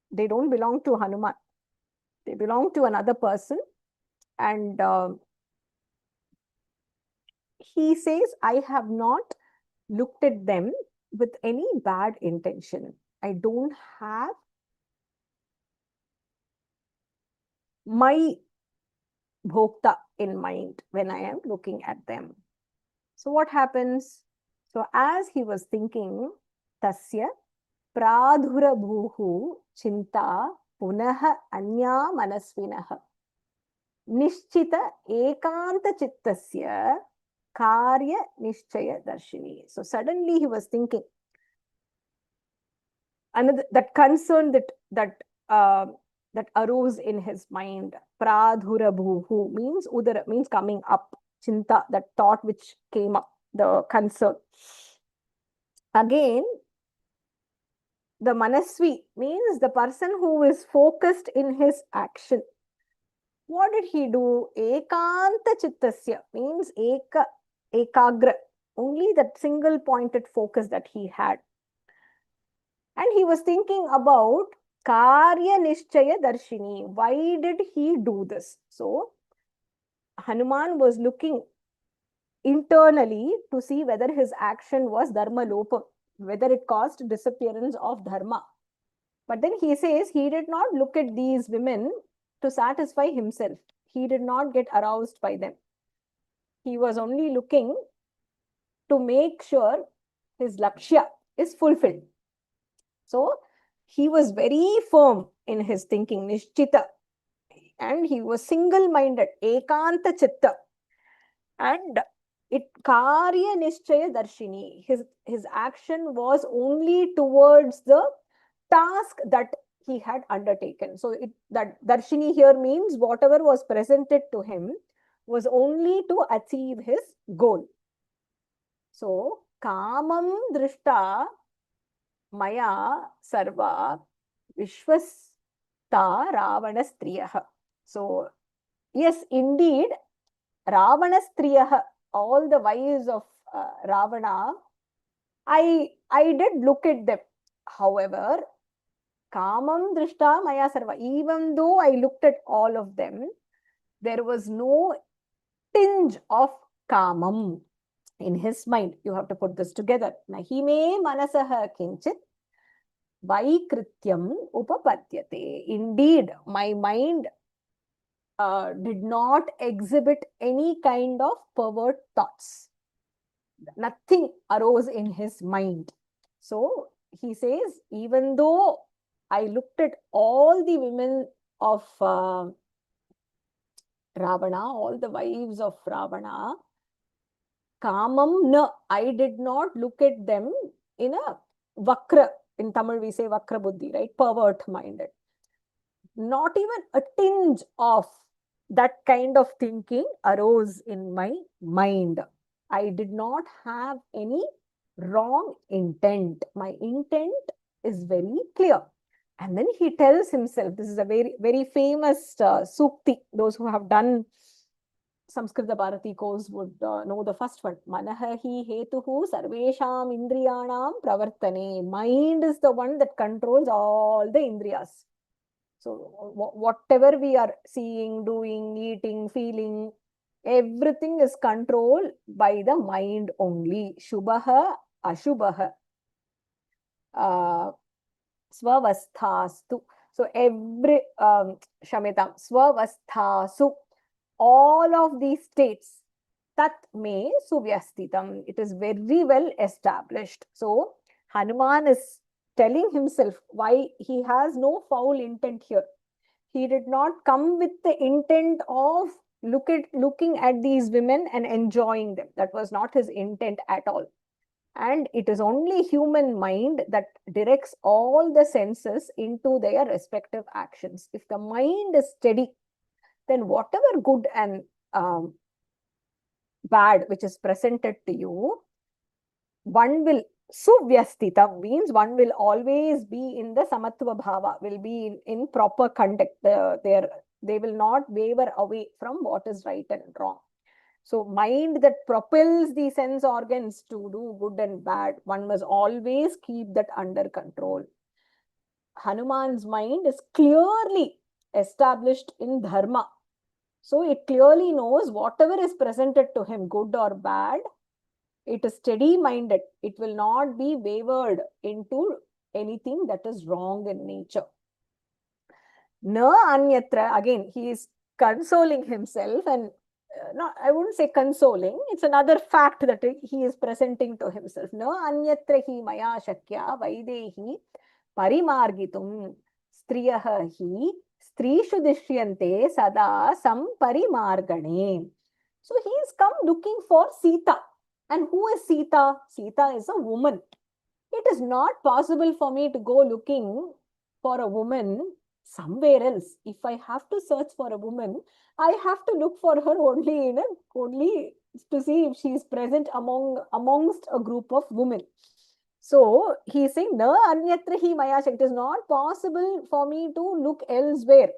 They don't belong to Hanuman. They belong to another person. And he says, I have not looked at them with any bad intention. I don't have my bhokta in mind when I am looking at them. So what happens? So as he was thinking, tasya pradhura bhuhu chinta punaha anya manasvinaha. Nishchita ekanta chittasya karya nishchaya darshini. So suddenly he was thinking, another that concern that arose in his mind. Pradhurabhuhu means udara, means coming up. Chinta, that thought which came up, the concern. Again, the manasvi means the person who is focused in his action. What did he do? Ekanta chittasya means ekagra, only that single pointed focus that he had. And he was thinking about karya nishchaya darshini. Why did he do this? So Hanuman was looking internally to see whether his action was dharma lopa, whether it caused disappearance of dharma. But then he says he did not look at these women to satisfy himself. He did not get aroused by them. He was only looking to make sure his lakshya is fulfilled. So he was very firm in his thinking, nishchita, and he was single-minded, ekanta chitta, and it karya nishchaya darshini. His action was only towards the task that he had undertaken. So that darshini here means whatever was presented to him was only to achieve his goal. So kamam drishta maya sarva vishwasta ravana striyah. So yes, indeed, ravana striyah, all the wives of Ravana, I did look at them. However, kamam drishta maya sarva, even though I looked at all of them, there was no tinge of kamam in his mind. You have to put this together. Nahi me manasah kinchit vaikrityam upapadyate. Indeed, my mind did not exhibit any kind of pervert thoughts. Nothing arose in his mind. So he says, even though I looked at all the women of Ravana, all the wives of Ravana, kamam na, I did not look at them in a vakra. In Tamil we say vakra buddhi, right? Pervert minded. Not even a tinge of that kind of thinking arose in my mind. I did not have any wrong intent. My intent is very clear. And then he tells himself, this is a very, very famous sukti. Those who have done Samskrita Bharati course would know the first one. Manaha hi hetuhu sarvesham indriyanam pravartane. Mind is the one that controls all the indriyas. So whatever we are seeing, doing, eating, feeling, everything is controlled by the mind only. Shubhaha, ashubhaha, swavasthastu. So every, Shamitam, swavasthasu, all of these states, tat me suvyastitam. It is very well established. So Hanuman is telling himself why he has no foul intent here. He did not come with the intent of looking at these women and enjoying them. That was not his intent at all. And it is only human mind that directs all the senses into their respective actions. If the mind is steady, then whatever good and bad which is presented to you, one will suvyastita, means one will always be in the samatva bhava, will be in proper conduct. They will not waver away from what is right and wrong. So mind that propels the sense organs to do good and bad, one must always keep that under control. Hanuman's mind is clearly established in dharma. So it clearly knows whatever is presented to him, good or bad, it is steady-minded. It will not be wavered into anything that is wrong in nature. Na anyatra, again, he is consoling himself, and not, I wouldn't say consoling, it's another fact that he is presenting to himself. Na anyatra hi maya shakya vaidehi parimargitum striyaha hi Strishu Dishyante Sada Samparimargane. So he's come looking for Sita. And who is Sita? Sita is a woman. It is not possible for me to go looking for a woman somewhere else. If I have to search for a woman, I have to look for her only to see if she is present amongst a group of women. So he's saying, Na anyatra hi maya shakti. It is not possible for me to look elsewhere.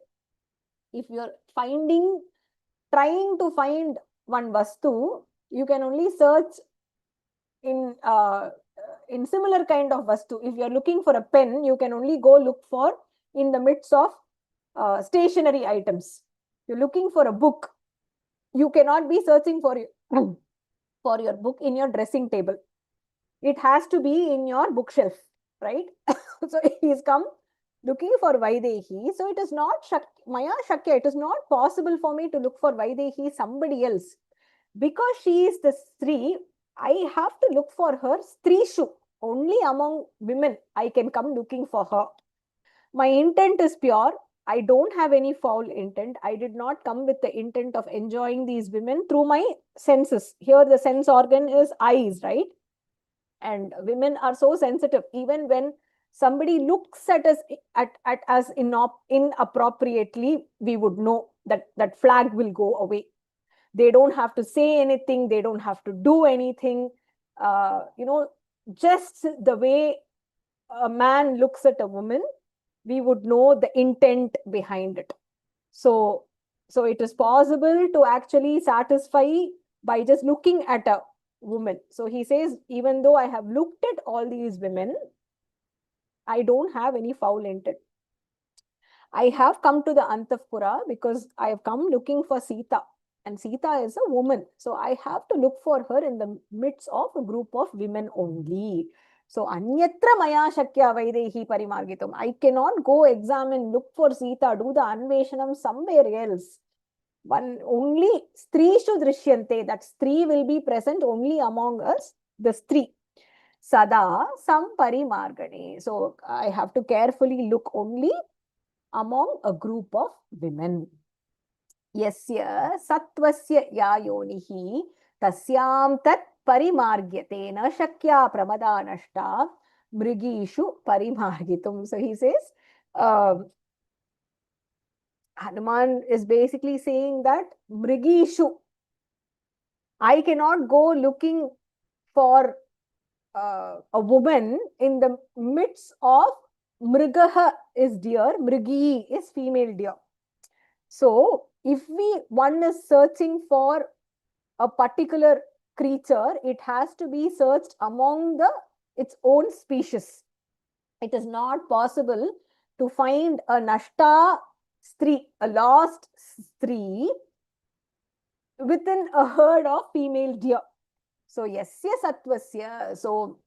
If you're trying to find one vastu, you can only search in similar kind of vastu. If you're looking for a pen, you can only go look for in the midst of stationary items. You're looking for a book, you cannot be searching for your book in your dressing table. It has to be in your bookshelf, right? So he's come looking for Vaidehi. So it is not Maya Shakya. It is not possible for me to look for Vaidehi somebody else. Because she is the Sri, I have to look for her Strishu. Only among women I can come looking for her. My intent is pure. I don't have any foul intent. I did not come with the intent of enjoying these women through my senses. Here the sense organ is eyes, right? And women are so sensitive. Even when somebody looks at us inappropriately, we would know that flag will go away. They don't have to say anything. They don't have to do anything. Just the way a man looks at a woman, we would know the intent behind it. So it is possible to actually satisfy by just looking at a woman. So he says, even though I have looked at all these women, I don't have any foul intent. I have come to the Antapura because I have come looking for Sita. And Sita is a woman. So I have to look for her in the midst of a group of women only. So Anyatra Maya Shakya Vaidehi Parimargitum. I cannot go examine, look for Sita, do the Anveshanam somewhere else. One only Strishu Drishyante, that Stri will be present only among us, the Stri. Sada Samparimargane. So I have to carefully look only among a group of women. Yasya satvasya ya yonihi tasyam tat parimargyate na shakya pramadanashta mrigishu parimargitum. So he says, Hanuman is basically saying that mrigishu, I cannot go looking for a woman in the midst of mrigaha is deer, mrigi is female deer. So if one is searching for a particular creature, it has to be searched among its own species. It is not possible to find a nashta stri, a lost stri, within a herd of female deer. So yasya satvasya, so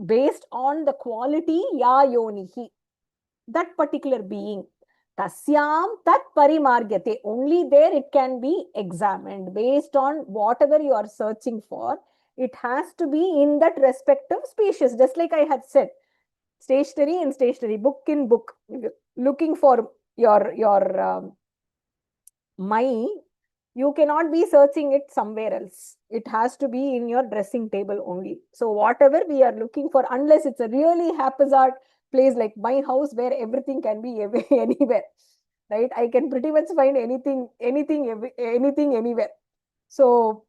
based on the quality ya yonihi, that particular being, tasyam tat parimargyate, only there it can be examined. Based on whatever you are searching for, it has to be in that respective species. Just like I had said, stationery in stationery, book in book. Looking for your my, you cannot be searching it somewhere else. It has to be in your dressing table only. So whatever we are looking for, unless it's a really haphazard place like my house where everything can be anywhere, right? I can pretty much find anything anywhere. So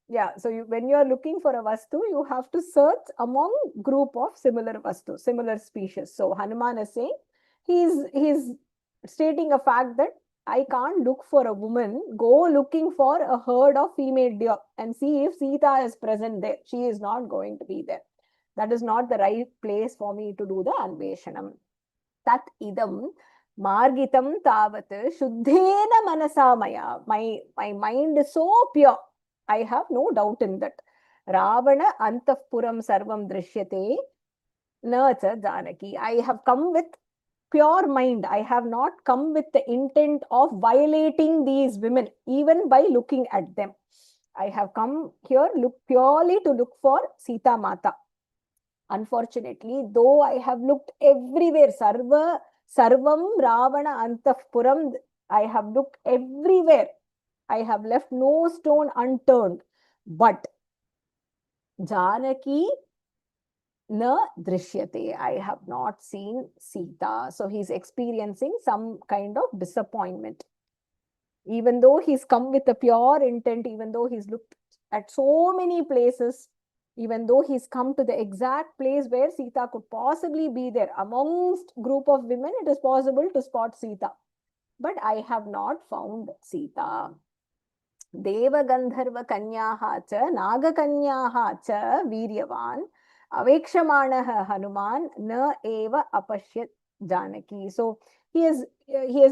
yeah, so when you are looking for a vastu, you have to search among group of similar vastu, similar species. So Hanuman is saying, he's stating a fact that I can't look for a woman, go looking for a herd of female deer and see if Sita is present there. She is not going to be there. That is not the right place for me to do the Anveshanam. Tat idam margitam tavat shuddhena manasa maya. My mind is so pure. I have no doubt in that. Ravana antahpuram sarvam drishyate na cha janaki. I have come with pure mind. I have not come with the intent of violating these women, even by looking at them. I have come here purely to look for Sita Mata. Unfortunately, though I have looked everywhere, sarva Sarvam Ravana Antahpuram. I have looked everywhere. I have left no stone unturned. But Janaki na drishyate. I have not seen Sita. So he's experiencing some kind of disappointment. Even though he's come with a pure intent, even though he's looked at so many places, even though he's come to the exact place where Sita could possibly be there, amongst group of women, it is possible to spot Sita. But I have not found Sita. Devagandharva kanyaha cha nagakanyaha cha viryavan avekshamaanaha Hanuman na eva apashyat Janaki. So he has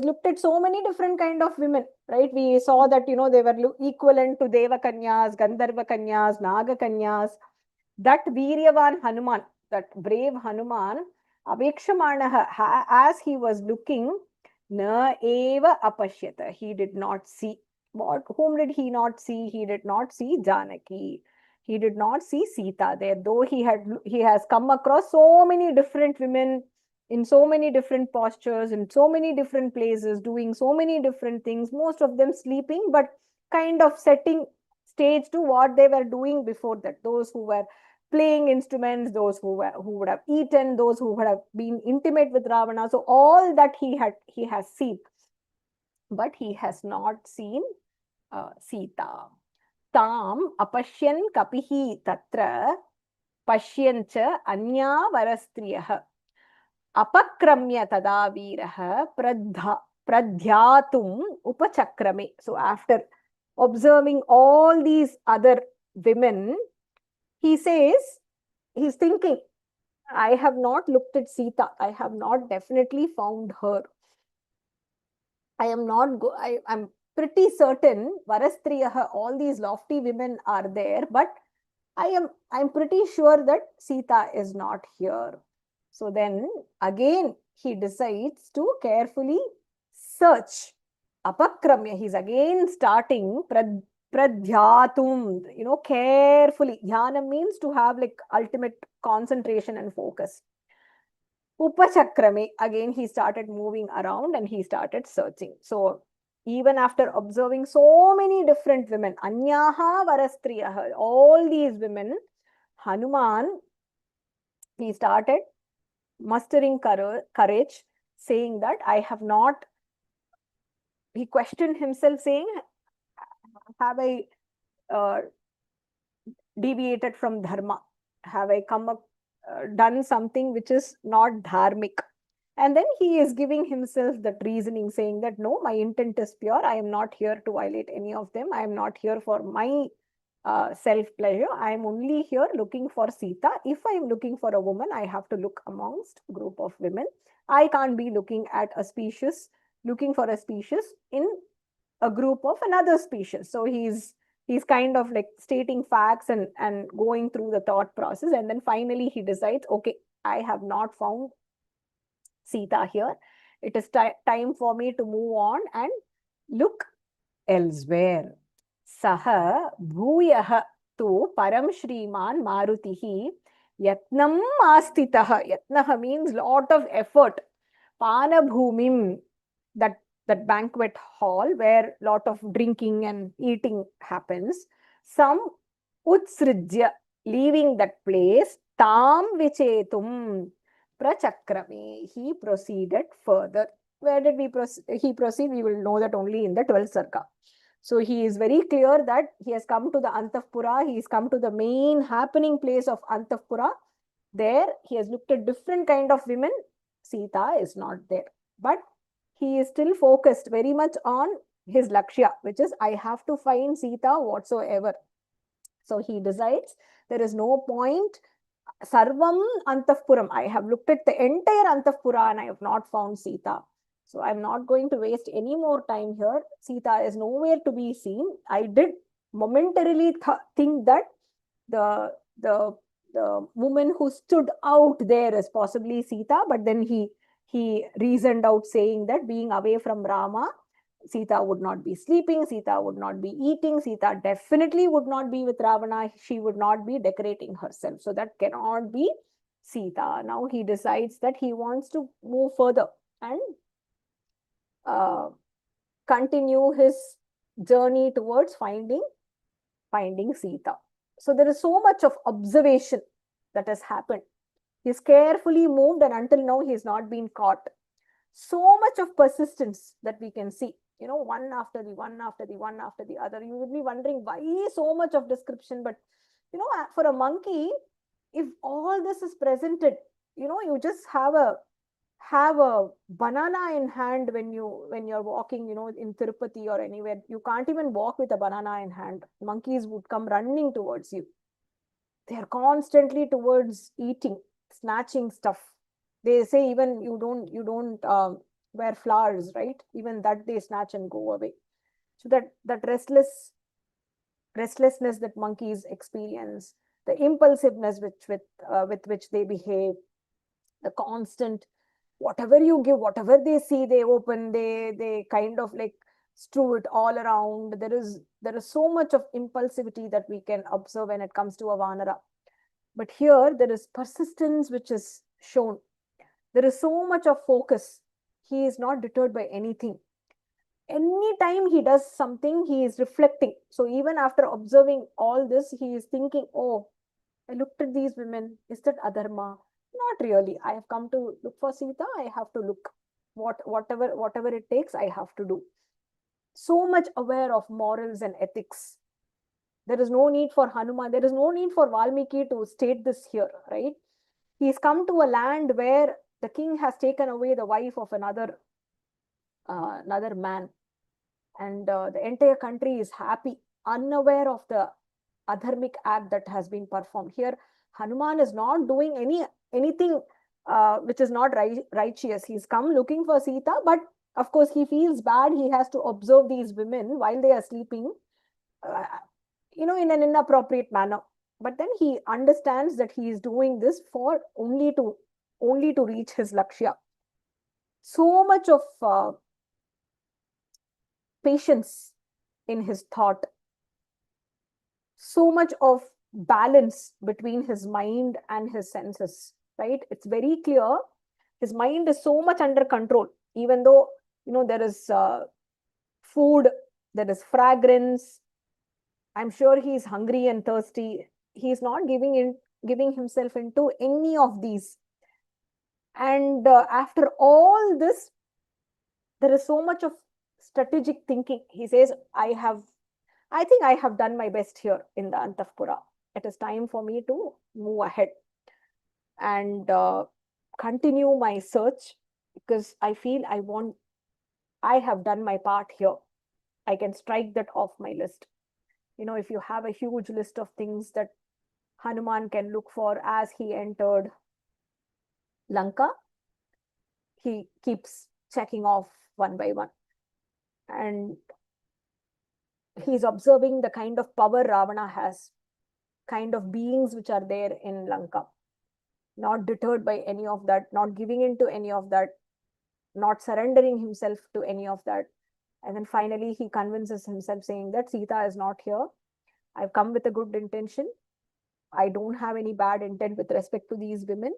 looked at so many different kind of women, right? We saw that, you know, they were equivalent to Deva Kanyas, Gandharva Kanyas, Naga Kanyas. That Viryavan Hanuman, that brave Hanuman, Avekshamanaha, as he was looking, na eva apashyata, he did not see. Whom did he not see? He did not see Janaki. He did not see Sita there, though he has come across so many different women in so many different postures, in so many different places, doing so many different things, most of them sleeping, but kind of setting stage to what they were doing before that. Those who were playing instruments, those who would have eaten, those who would have been intimate with Ravana. So all that he has seen, but he has not seen Sita. Tam apashyan kapihi tatra pashyancha anya varastriyah apakramya tada virah pradhyatum upachakrame. So after observing all these other women, he says, he's thinking, I have not looked at Sita. I have not definitely found her. I'm pretty certain Varastriyaha, all these lofty women are there, but I'm pretty sure that Sita is not here. So then again he decides to carefully search. Apakramya, he's again starting pradhyatum, carefully. Dhyana means to have like ultimate concentration and focus. Upachakrame, again he started moving around and he started searching. So even after observing so many different women, Anyaha Varastriyaha, all these women, Hanuman, he started mustering courage, saying that I have not, he questioned himself, saying, have I deviated from dharma? Have I done something which is not dharmic? And then he is giving himself that reasoning, saying that no, my intent is pure. I am not here to violate any of them. I am not here for my self-pleasure. I am only here looking for Sita. If I am looking for a woman, I have to look amongst a group of women. I can't be looking for a species in a group of another species. So he's kind of like stating facts and going through the thought process. And then finally he decides, okay, I have not found Sita here. It is time for me to move on and look elsewhere. Saha bhuyah tu param shriman marutihi yatnam astitaha. Yatnaha means lot of effort. Pana bhumim, that banquet hall where lot of drinking and eating happens. Some utsrijya, leaving that place, tam vichetum prachakrame, he proceeded further. Where did he proceed? We will know that only in the 12th Sarga. So he is very clear that he has come to the Antahpura, he has come to the main happening place of Antahpura. There he has looked at different kind of women. Sita is not there. But he is still focused very much on his lakshya, which is I have to find Sita whatsoever. So he decides there is no point. Sarvam Antahpuram. I have looked at the entire Antahpura and I have not found Sita. So I'm not going to waste any more time here. Sita is nowhere to be seen. I did momentarily think that the woman who stood out there is possibly Sita, but then he reasoned out saying that being away from Rama, Sita would not be sleeping, Sita would not be eating, Sita definitely would not be with Ravana, she would not be decorating herself. So that cannot be Sita. Now he decides that he wants to move further and continue his journey towards finding Sita. So there is so much of observation that has happened. He's carefully moved, and until now, he's not been caught. So much of persistence that we can see, one after the one after the one after the other. You would be wondering why so much of description, but for a monkey, if all this is presented, you just have a banana in hand when you're walking, in Tirupati or anywhere. You can't even walk with a banana in hand. Monkeys would come running towards you. They are constantly towards eating, snatching stuff. They say even you don't wear flowers, right? Even that they snatch and go away. So that restlessness that monkeys experience, the impulsiveness with which they behave, the constant, whatever you give, whatever they see, they open, they kind of like strew it all around. There is so much of impulsivity that we can observe when it comes to a Vanara. But here there is persistence which is shown. There is so much of focus. He is not deterred by anything. Anytime he does something, he is reflecting. So even after observing all this, he is thinking, oh, I looked at these women. Is that adharma? Not really. I have come to look for Sita. I have to look. Whatever it takes, I have to do. So much aware of morals and ethics. There is no need for Hanuman. There is no need for Valmiki to state this here, right? He's come to a land where the king has taken away the wife of another man, and the entire country is happy, unaware of the adharmic act that has been performed. Here, Hanuman is not doing anything which is not righteous. He's come looking for Sita, but of course he feels bad. He has to observe these women while they are sleeping, in an inappropriate manner. But then he understands that he is doing this for only to reach his lakshya. So much of patience in his thought, so much of balance between his mind and his senses, right? It's very clear. His mind is so much under control, even though, there is food, there is fragrance. I'm sure he's hungry and thirsty. He's not giving himself into any of these. And after all this, there is so much of strategic thinking. He says, I think I have done my best here in the Antapura. It is time for me to move ahead and continue my search, because I feel I have done my part here. I can strike that off my list. If you have a huge list of things that Hanuman can look for as he entered Lanka, he keeps checking off one by one. And he's observing the kind of power Ravana has, kind of beings which are there in Lanka, not deterred by any of that, not giving in to any of that, not surrendering himself to any of that. And then finally he convinces himself, saying that Sita is not here. I've come with a good intention. I don't have any bad intent with respect to these women.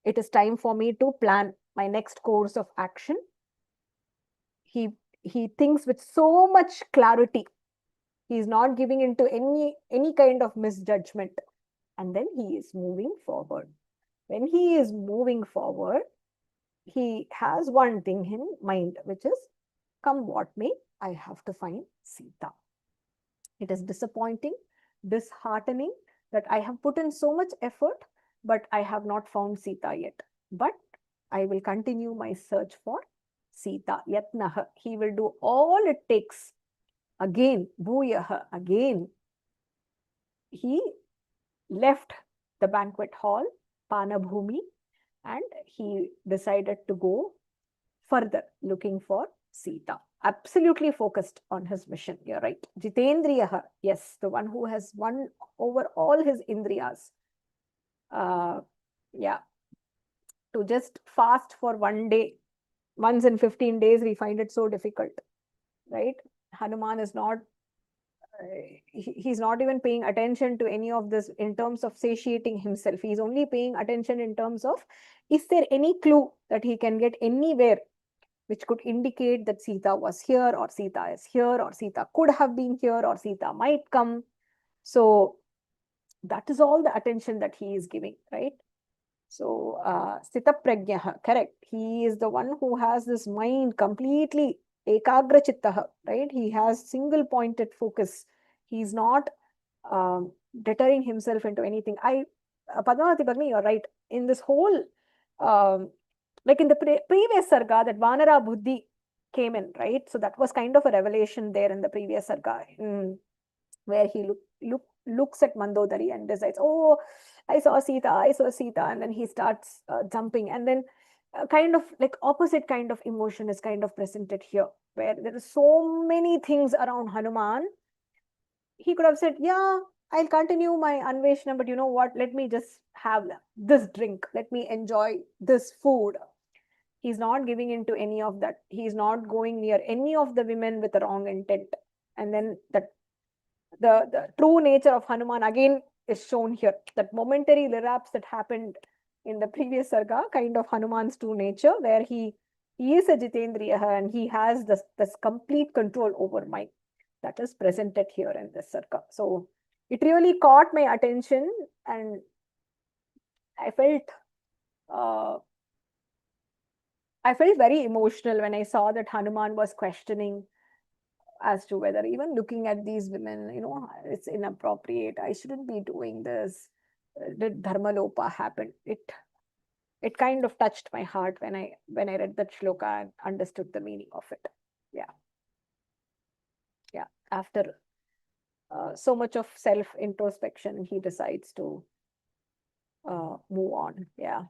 It is time for me to plan my next course of action. He thinks with so much clarity. He's not giving into any kind of misjudgment. And then he is moving forward. When he is moving forward, he has one thing in mind, which is, come what may, I have to find Sita. It is disappointing, disheartening that I have put in so much effort, but I have not found Sita yet. But I will continue my search for Sita. Yatnaha. He will do all it takes. Again, Bhuyaha. Again, he left the banquet hall, Panabhumi, and he decided to go further looking for Sita. Absolutely focused on his mission. You're right. Jitendriyaha. Yes, the one who has won over all his indriyas. Yeah. To just fast for one day, once in 15 days, we find it so difficult, right? Hanuman is not he's not even paying attention to any of this in terms of satiating himself. He's only paying attention in terms of, is there any clue that he can get anywhere which could indicate that Sita was here, or Sita is here, or Sita could have been here, or Sita might come. So that is all the attention that he is giving, right? So, Sthita Prajnaha, correct. He is the one who has this mind completely ekagra chittaha, right? He has single pointed focus. He's not deterring himself into anything. Padmavati Bhagini, you're right. In this whole, like in the previous Sarga, that Vanara Buddhi came in, right? So that was kind of a revelation there in the previous Sarga, where he looks at Mandodari and decides, oh, I saw Sita, and then he starts jumping, and then kind of like opposite kind of emotion is kind of presented here, where there are so many things around Hanuman. He could have said, yeah, I'll continue my Anveshna, but you know what, let me just have this drink, let me enjoy this food. He's not giving into any of that. He's not going near any of the women with a wrong intent. And then the true nature of Hanuman again is shown here. That momentary relapse that happened in the previous Sarga, kind of Hanuman's true nature, where he is a Jitendriya and he has this complete control over mind. That is presented here in this Sarga. So it really caught my attention, and I felt very emotional when I saw that Hanuman was questioning as to whether even looking at these women, it's inappropriate. I shouldn't be doing this. Did Dharmalopa happen? It kind of touched my heart when I read that shloka and understood the meaning of it. Yeah. After so much of self-introspection, he decides to move on. Yeah.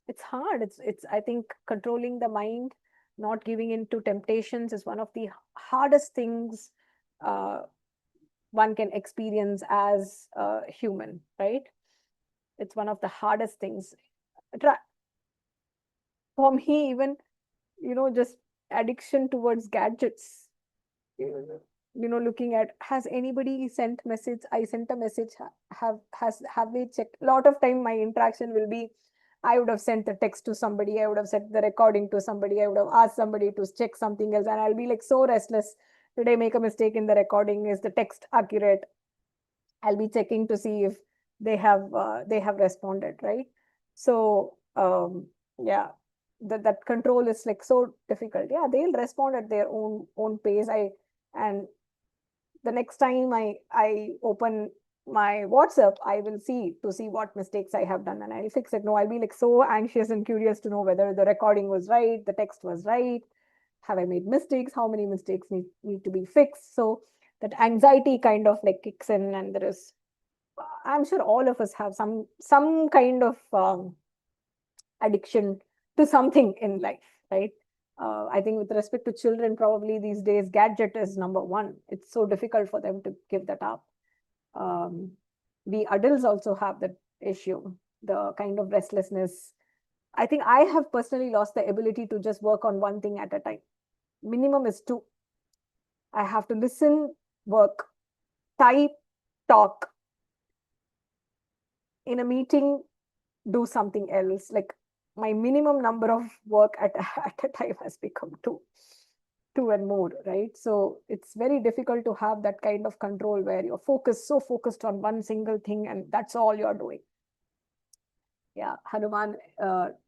It's hard. It's I think controlling the mind, not giving in to temptations is one of the hardest things one can experience as a human, right? It's one of the hardest things. For me, even, just addiction towards gadgets, looking at, has anybody sent message? I sent a message. Have they checked? A lot of time my interaction will be, I would have sent the text to somebody, I would have sent the recording to somebody, I would have asked somebody to check something else, and I'll be like so restless. Did I make a mistake in the recording? Is the text accurate? I'll be checking to see if they have responded, right? So yeah, that control is like so difficult. Yeah, they'll respond at their own pace. And the next time I open my WhatsApp, I will see what mistakes I have done, and I'll fix it. No, I'll be like so anxious and curious to know whether the recording was right, the text was right, have I made mistakes, how many mistakes need to be fixed. So that anxiety kind of like kicks in, and there is, I'm sure all of us have some kind of addiction to something in life, right? I think with respect to children, probably these days, gadget is number one. It's so difficult for them to give that up. We adults also have that issue, the kind of restlessness. I think I have personally lost the ability to just work on one thing at a time. Minimum is 2. I have to listen, work, type, talk. In a meeting, do something else. Like my minimum number of work at a time has become 2 and more, right? So it's very difficult to have that kind of control where you're so focused on one single thing, and that's all you're doing. Yeah, Hanuman,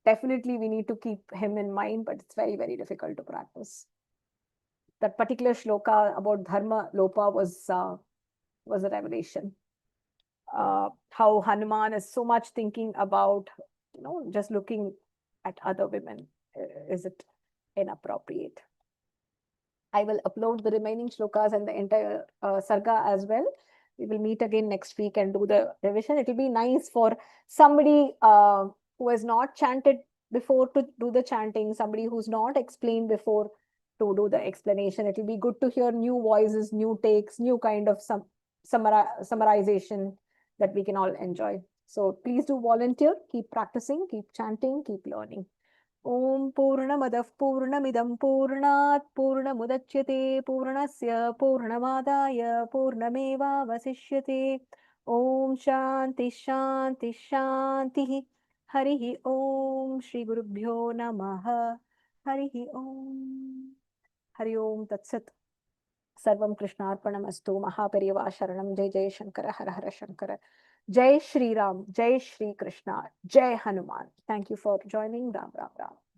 definitely we need to keep him in mind, but it's very, very difficult to practice. That particular shloka about dharma lopa was a revelation. How Hanuman is so much thinking about, just looking at other women. Is it inappropriate? I will upload the remaining shlokas and the entire Sarga as well. We will meet again next week and do the revision. It will be nice for somebody who has not chanted before to do the chanting, somebody who's not explained before to do the explanation. It will be good to hear new voices, new takes, new kind of summarization that we can all enjoy. So please do volunteer, keep practicing, keep chanting, keep learning. Om Purnamadav Purnamidam Purnat Purnamudachyate Purnasya Purnamadaya Purnameva Vasishyate. Om Shanti Shanti Shanti. Harihi Om Shri Gurubhyo Namaha. Harihi Om. Hari Om Tat Sat. Sarvam Krishnarpanamastu. Mahapariva Sharanam. Jai Jai Shankara. Har Har Shankara. Jai Shri Ram. Jai Shri Krishna. Jai Hanuman. Thank you for joining. Ram Ram Ram.